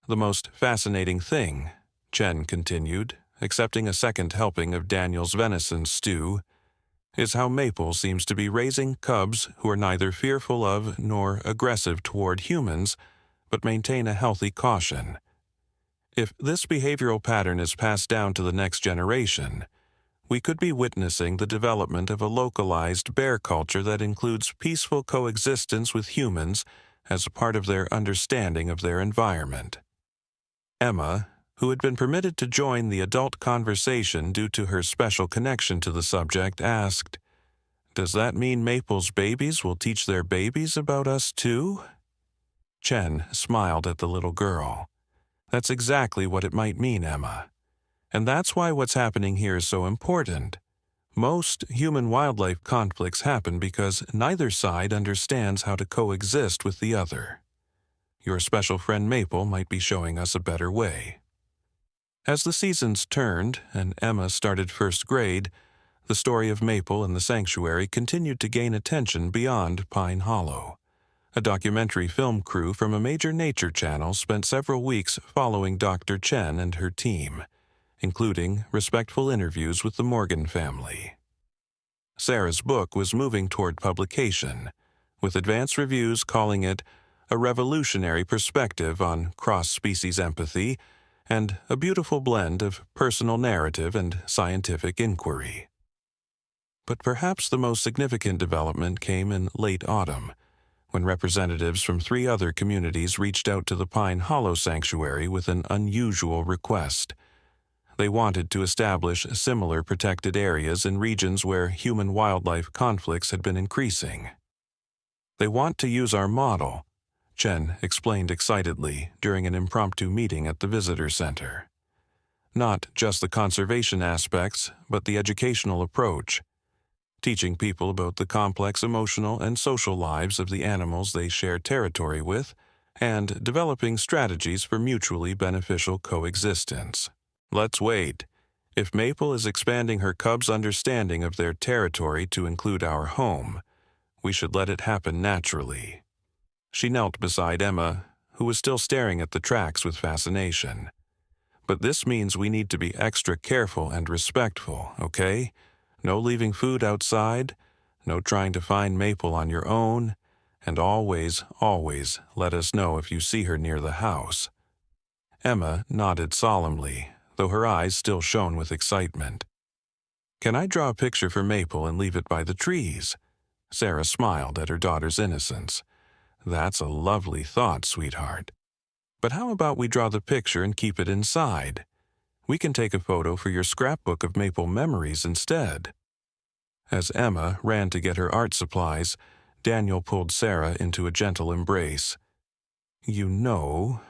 The most fascinating thing, Chen continued, accepting a second helping of Daniel's venison stew, is how Maple seems to be raising cubs who are neither fearful of nor aggressive toward humans, but maintain a healthy caution. If this behavioral pattern is passed down to the next generation, we could be witnessing the development of a localized bear culture that includes peaceful coexistence with humans as a part of their understanding of their environment. Emma, who had been permitted to join the adult conversation due to her special connection to the subject, asked, "Does that mean Maple's babies will teach their babies about us too?" Chen smiled at the little girl. "That's exactly what it might mean, Emma. And that's why what's happening here is so important. Most human-wildlife conflicts happen because neither side understands how to coexist with the other. Your special friend Maple might be showing us a better way." As the seasons turned and Emma started first grade, the story of Maple and the sanctuary continued to gain attention beyond Pine Hollow. A documentary film crew from a major nature channel spent several weeks following Dr. Chen and her team, including respectful interviews with the Morgan family. Sarah's book was moving toward publication, with advance reviews calling it a revolutionary perspective on cross-species empathy and a beautiful blend of personal narrative and scientific inquiry. But perhaps the most significant development came in late autumn, when representatives from 3 other communities reached out to the Pine Hollow Sanctuary with an unusual request. They wanted to establish similar protected areas in regions where human-wildlife conflicts had been increasing. "They want to use our model," Chen explained excitedly during an impromptu meeting at the visitor center. "Not just the conservation aspects, but the educational approach, teaching people about the complex emotional and social lives of the animals they share territory with, and developing strategies for mutually beneficial coexistence. Let's wait. If Maple is expanding her cubs' understanding of their territory to include our home, we should let it happen naturally." She knelt beside Emma, who was still staring at the tracks with fascination. "But this means we need to be extra careful and respectful, okay? No leaving food outside, no trying to find Maple on your own, and always, always let us know if you see her near the house." Emma nodded solemnly, though her eyes still shone with excitement. "Can I draw a picture for Maple and leave it by the trees?" Sarah smiled at her daughter's innocence. "That's a lovely thought, sweetheart. But how about we draw the picture and keep it inside? We can take a photo for your scrapbook of Maple memories instead." As Emma ran to get her art supplies, Daniel pulled Sarah into a gentle embrace. "You know,"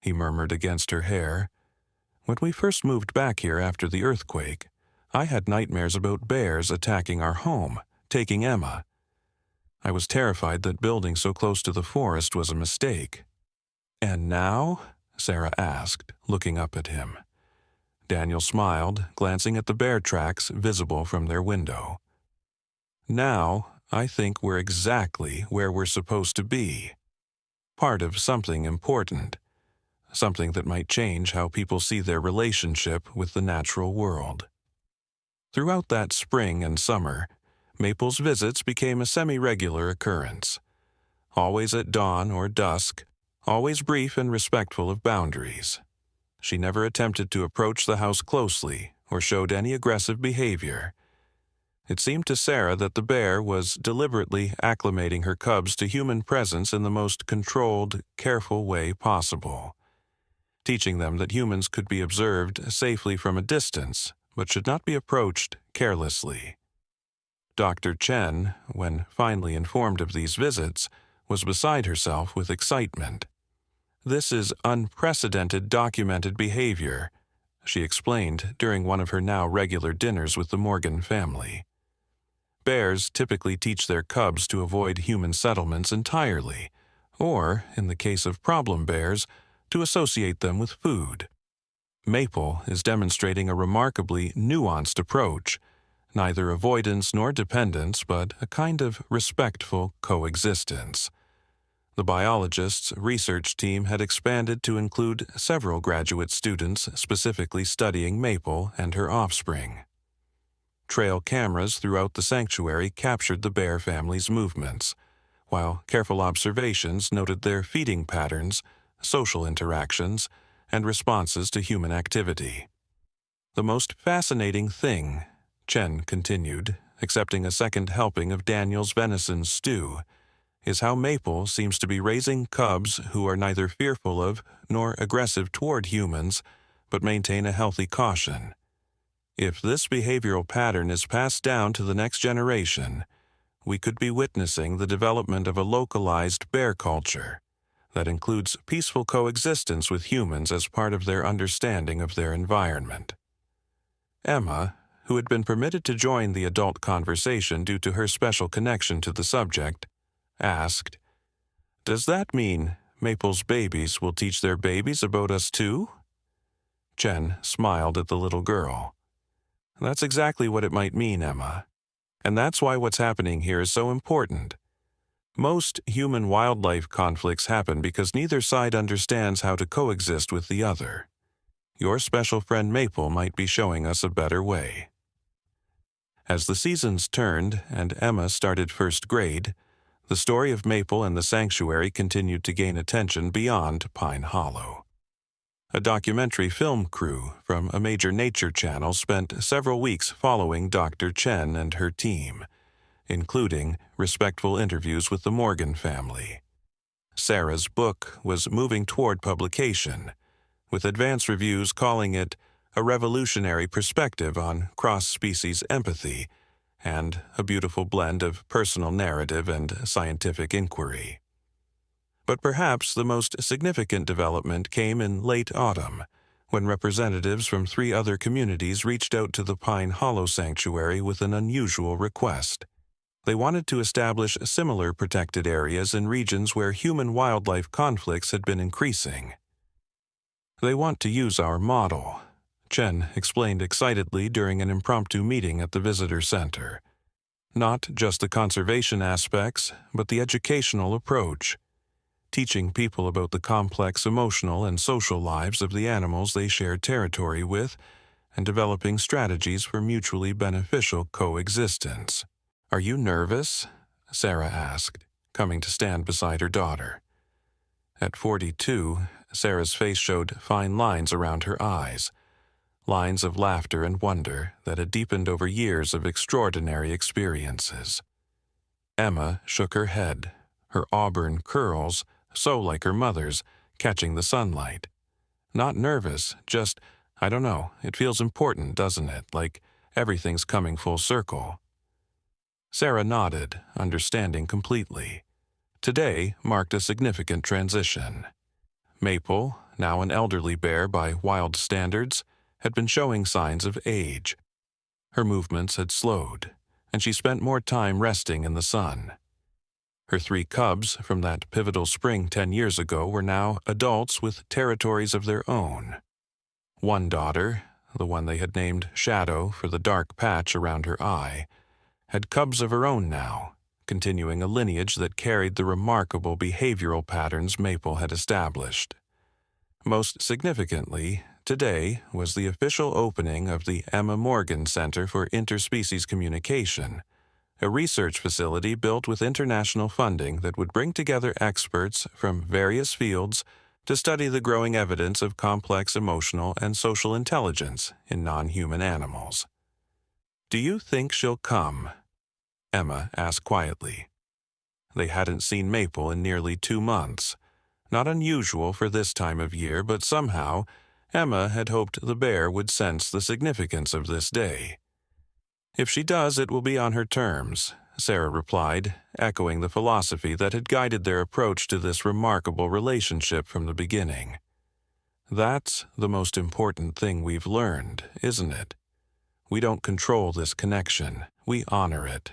he murmured against her hair, "when we first moved back here after the earthquake, I had nightmares about bears attacking our home, taking Emma. I was terrified that building so close to the forest was a mistake." "And now?" Sarah asked, looking up at him. Daniel smiled, glancing at the bear tracks visible from their window. "Now, I think we're exactly where we're supposed to be. Part of something important. Something that might change how people see their relationship with the natural world." Throughout that spring and summer, Maple's visits became a semi-regular occurrence. Always at dawn or dusk, always brief and respectful of boundaries. She never attempted to approach the house closely or showed any aggressive behavior. It seemed to Sarah that the bear was deliberately acclimating her cubs to human presence in the most controlled, careful way possible, teaching them that humans could be observed safely from a distance, but should not be approached carelessly. Dr. Chen, when finally informed of these visits, was beside herself with excitement. "This is unprecedented documented behavior," she explained during one of her now regular dinners with the Morgan family. Bears typically teach their cubs to avoid human settlements entirely, or, in the case of problem bears, to associate them with food. Maple is demonstrating a remarkably nuanced approach, neither avoidance nor dependence, but a kind of respectful coexistence. The biologist's research team had expanded to include several graduate students specifically studying Maple and her offspring. Trail cameras throughout the sanctuary captured the bear family's movements, while careful observations noted their feeding patterns, social interactions, and responses to human activity. "The most fascinating thing," Chen continued, accepting a second helping of Daniel's venison stew, "is how Maple seems to be raising cubs who are neither fearful of nor aggressive toward humans, but maintain a healthy caution. If this behavioral pattern is passed down to the next generation, we could be witnessing the development of a localized bear culture that includes peaceful coexistence with humans as part of their understanding of their environment." Emma, who had been permitted to join the adult conversation due to her special connection to the subject, asked, "Does that mean Maple's babies will teach their babies about us too?" Chen smiled at the little girl. "That's exactly what it might mean, Emma. And that's why what's happening here is so important. Most human-wildlife conflicts happen because neither side understands how to coexist with the other. Your special friend Maple might be showing us a better way." As the seasons turned and Emma started first grade, the story of Maple and the sanctuary continued to gain attention beyond Pine Hollow. A documentary film crew from a major nature channel spent several weeks following Dr. Chen and her team, including respectful interviews with the Morgan family. Sarah's book was moving toward publication, with advance reviews calling it a revolutionary perspective on cross-species empathy and a beautiful blend of personal narrative and scientific inquiry. But perhaps the most significant development came in late autumn, when representatives from 3 other communities reached out to the Pine Hollow Sanctuary with an unusual request. They wanted to establish similar protected areas in regions where human-wildlife conflicts had been increasing. "They want to use our model," Chen explained excitedly during an impromptu meeting at the visitor center. "Not just the conservation aspects, but the educational approach, teaching people about the complex emotional and social lives of the animals they share territory with, and developing strategies for mutually beneficial coexistence." "Are you nervous?" Sarah asked, coming to stand beside her daughter. At 42, Sarah's face showed fine lines around her eyes, lines of laughter and wonder that had deepened over years of extraordinary experiences. Emma shook her head, her auburn curls, so like her mother's, catching the sunlight. "Not nervous, just, I don't know, it feels important, doesn't it, like everything's coming full circle." Sarah nodded, understanding completely. Today marked a significant transition. Maple, now an elderly bear by wild standards, had been showing signs of age. Her movements had slowed, and she spent more time resting in the sun. Her 3 cubs from that pivotal spring 10 years ago were now adults with territories of their own. One daughter, the one they had named Shadow for the dark patch around her eye, had cubs of her own now, continuing a lineage that carried the remarkable behavioral patterns Maple had established. Most significantly, today was the official opening of the Emma Morgan Center for Interspecies Communication, a research facility built with international funding that would bring together experts from various fields to study the growing evidence of complex emotional and social intelligence in non-human animals. "Do you think she'll come?" Emma asked quietly. They hadn't seen Maple in nearly 2 months. Not unusual for this time of year, but somehow Emma had hoped the bear would sense the significance of this day. "If she does, it will be on her terms," Sarah replied, echoing the philosophy that had guided their approach to this remarkable relationship from the beginning. That's the most important thing we've learned, isn't it? We don't control this connection, we honor it.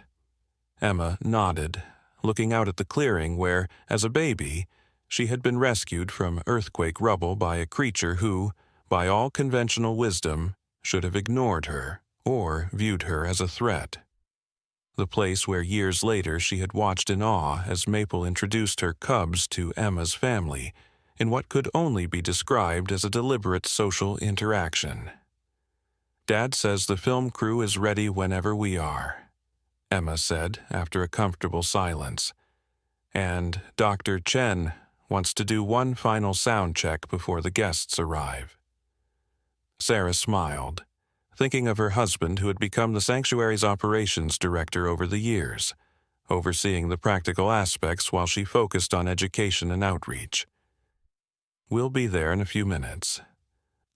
Emma nodded, looking out at the clearing where, as a baby, she had been rescued from earthquake rubble by a creature who, by all conventional wisdom, should have ignored her or viewed her as a threat. The place where years later she had watched in awe as Maple introduced her cubs to Emma's family in what could only be described as a deliberate social interaction. "Dad says the film crew is ready whenever we are," Emma said after a comfortable silence. "And Dr. Chen wants to do one final sound check before the guests arrive." Sarah smiled, thinking of her husband who had become the sanctuary's operations director over the years, overseeing the practical aspects while she focused on education and outreach. "We'll be there in a few minutes.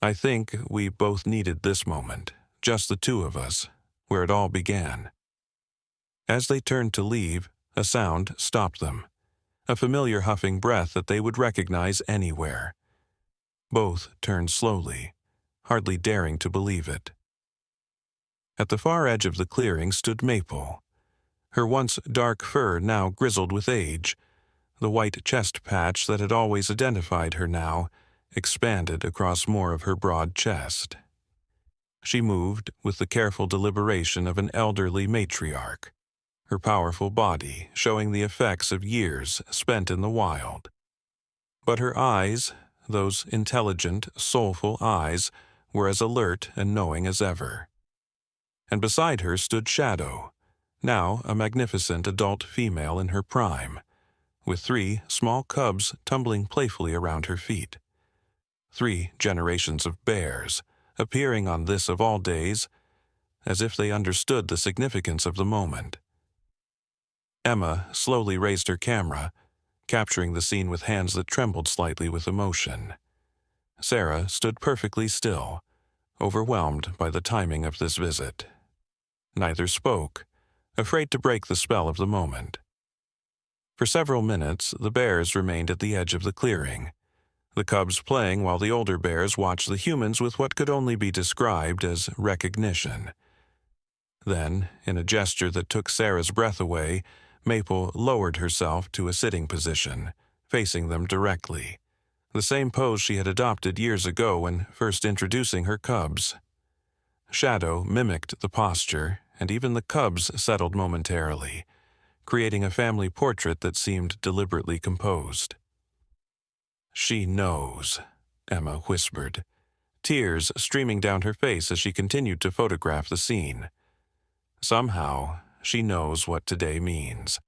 I think we both needed this moment, just the two of us, where it all began." As they turned to leave, a sound stopped them, a familiar huffing breath that they would recognize anywhere. Both turned slowly, hardly daring to believe it. At the far edge of the clearing stood Maple, her once dark fur now grizzled with age. The white chest patch that had always identified her now expanded across more of her broad chest. She moved with the careful deliberation of an elderly matriarch, her powerful body showing the effects of years spent in the wild. But her eyes, those intelligent, soulful eyes, were as alert and knowing as ever. And beside her stood Shadow, now a magnificent adult female in her prime, with 3 small cubs tumbling playfully around her feet. 3 generations of bears, appearing on this of all days, as if they understood the significance of the moment. Emma slowly raised her camera, capturing the scene with hands that trembled slightly with emotion. Sarah stood perfectly still, overwhelmed by the timing of this visit. Neither spoke, afraid to break the spell of the moment. For several minutes, the bears remained at the edge of the clearing, the cubs playing while the older bears watched the humans with what could only be described as recognition. Then, in a gesture that took Sarah's breath away, Maple lowered herself to a sitting position, facing them directly, the same pose she had adopted years ago when first introducing her cubs. Shadow mimicked the posture, and even the cubs settled momentarily, creating a family portrait that seemed deliberately composed. "She knows," Emma whispered, tears streaming down her face as she continued to photograph the scene. "Somehow, she knows what today means."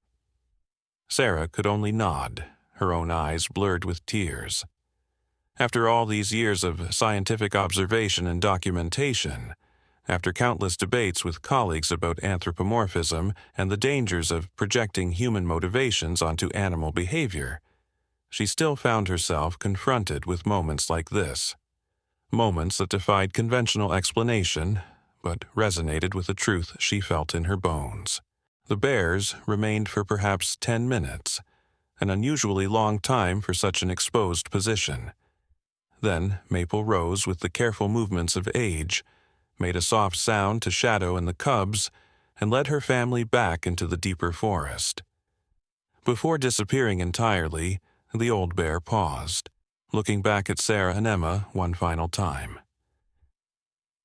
Sarah could only nod, her own eyes blurred with tears. After all these years of scientific observation and documentation, after countless debates with colleagues about anthropomorphism and the dangers of projecting human motivations onto animal behavior, she still found herself confronted with moments like this. Moments that defied conventional explanation, but resonated with the truth she felt in her bones. The bears remained for perhaps 10 minutes, an unusually long time for such an exposed position. Then Maple rose with the careful movements of age, made a soft sound to Shadow and the cubs, and led her family back into the deeper forest. Before disappearing entirely, the old bear paused, looking back at Sarah and Emma one final time.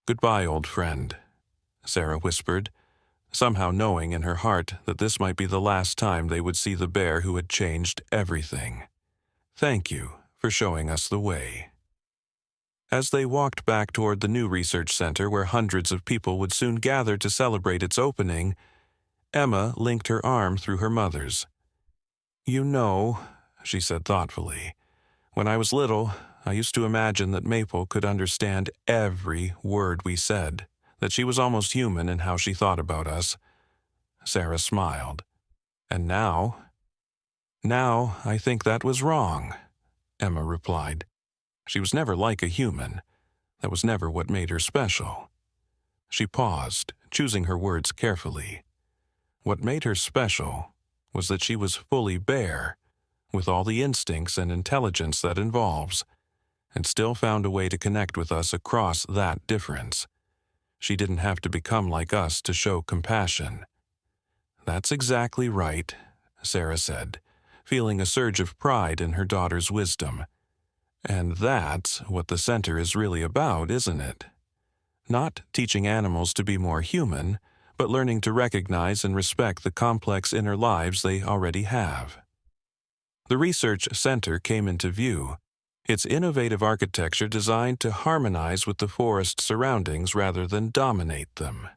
"Goodbye, old friend," Sarah whispered, somehow knowing in her heart that this might be the last time they would see the bear who had changed everything. "Thank you for showing us the way." As they walked back toward the new research center where hundreds of people would soon gather to celebrate its opening, Emma linked her arm through her mother's. "You know," she said thoughtfully, "when I was little, I used to imagine that Maple could understand every word we said, that she was almost human in how she thought about us." Sarah smiled. "And now?" "Now I think that was wrong," Emma replied. "She was never like a human. That was never what made her special." She paused, choosing her words carefully. What made her special was that she was fully bear, with all the instincts and intelligence that involves, and still found a way to connect with us across that difference. She didn't have to become like us to show compassion. "That's exactly right," Sarah said, feeling a surge of pride in her daughter's wisdom. "And that's what the center is really about, isn't it? Not teaching animals to be more human, but learning to recognize and respect the complex inner lives they already have." The research center came into view, its innovative architecture designed to harmonize with the forest surroundings rather than dominate them.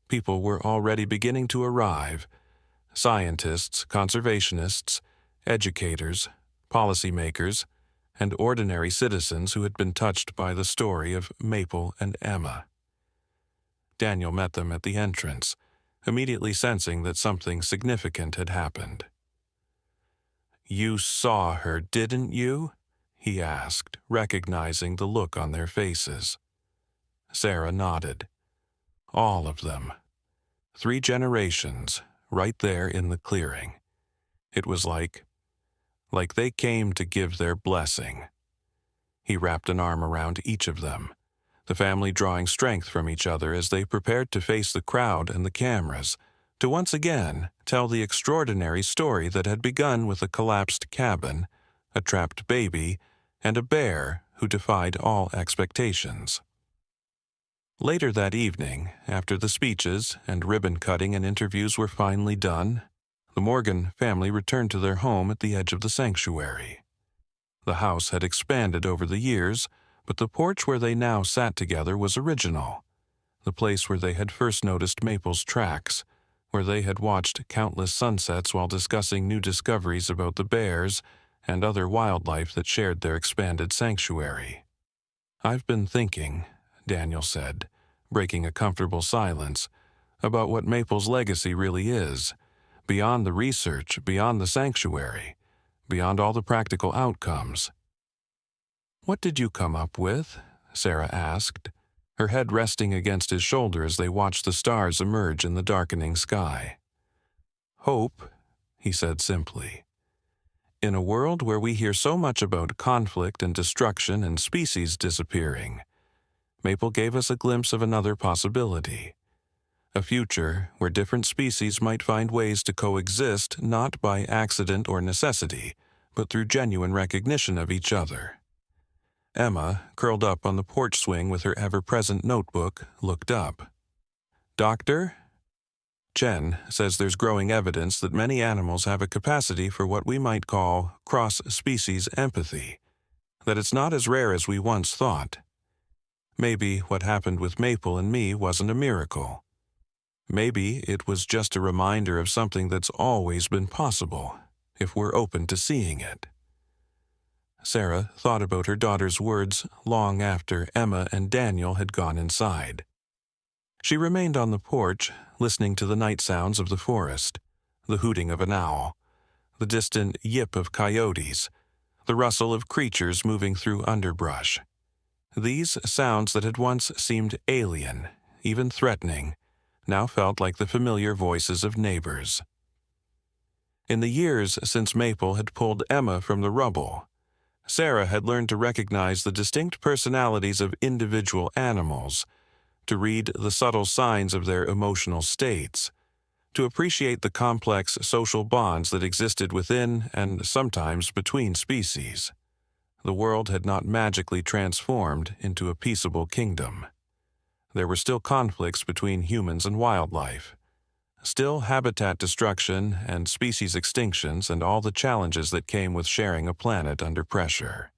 People were already beginning to arrive: scientists, conservationists, educators, policymakers, and ordinary citizens who had been touched by the story of Maple and Emma. Daniel met them at the entrance, immediately sensing that something significant had happened. "You saw her, didn't you?" he asked, recognizing the look on their faces. Sarah nodded. All of them. 3 generations, right there in the clearing. It was like they came to give their blessing. He wrapped an arm around each of them, the family drawing strength from each other as they prepared to face the crowd and the cameras, to once again tell the extraordinary story that had begun with a collapsed cabin, a trapped baby, and a bear who defied all expectations. Later that evening, after the speeches and ribbon-cutting and interviews were finally done, the Morgan family returned to their home at the edge of the sanctuary. The house had expanded over the years, but the porch where they now sat together was original, the place where they had first noticed Maple's tracks, where they had watched countless sunsets while discussing new discoveries about the bears and other wildlife that shared their expanded sanctuary. "I've been thinking," Daniel said, breaking a comfortable silence, "about what Maple's legacy really is, beyond the research, beyond the sanctuary, beyond all the practical outcomes." "What did you come up with?" Sarah asked, her head resting against his shoulder as they watched the stars emerge in the darkening sky. "Hope," he said simply. "In a world where we hear so much about conflict and destruction and species disappearing, Maple gave us a glimpse of another possibility. A future where different species might find ways to coexist not by accident or necessity, but through genuine recognition of each other." Emma, curled up on the porch swing with her ever-present notebook, looked up. "Doctor? Chen says there's growing evidence that many animals have a capacity for what we might call cross-species empathy, that it's not as rare as we once thought. Maybe what happened with Maple and me wasn't a miracle. Maybe it was just a reminder of something that's always been possible, if we're open to seeing it." Sarah thought about her daughter's words long after Emma and Daniel had gone inside. She remained on the porch, listening to the night sounds of the forest, the hooting of an owl, the distant yip of coyotes, the rustle of creatures moving through underbrush. These sounds that had once seemed alien, even threatening, now felt like the familiar voices of neighbors. In the years since Maple had pulled Emma from the rubble, Sarah had learned to recognize the distinct personalities of individual animals, to read the subtle signs of their emotional states, to appreciate the complex social bonds that existed within and sometimes between species. The world had not magically transformed into a peaceable kingdom. There were still conflicts between humans and wildlife, still habitat destruction and species extinctions and all the challenges that came with sharing a planet under pressure.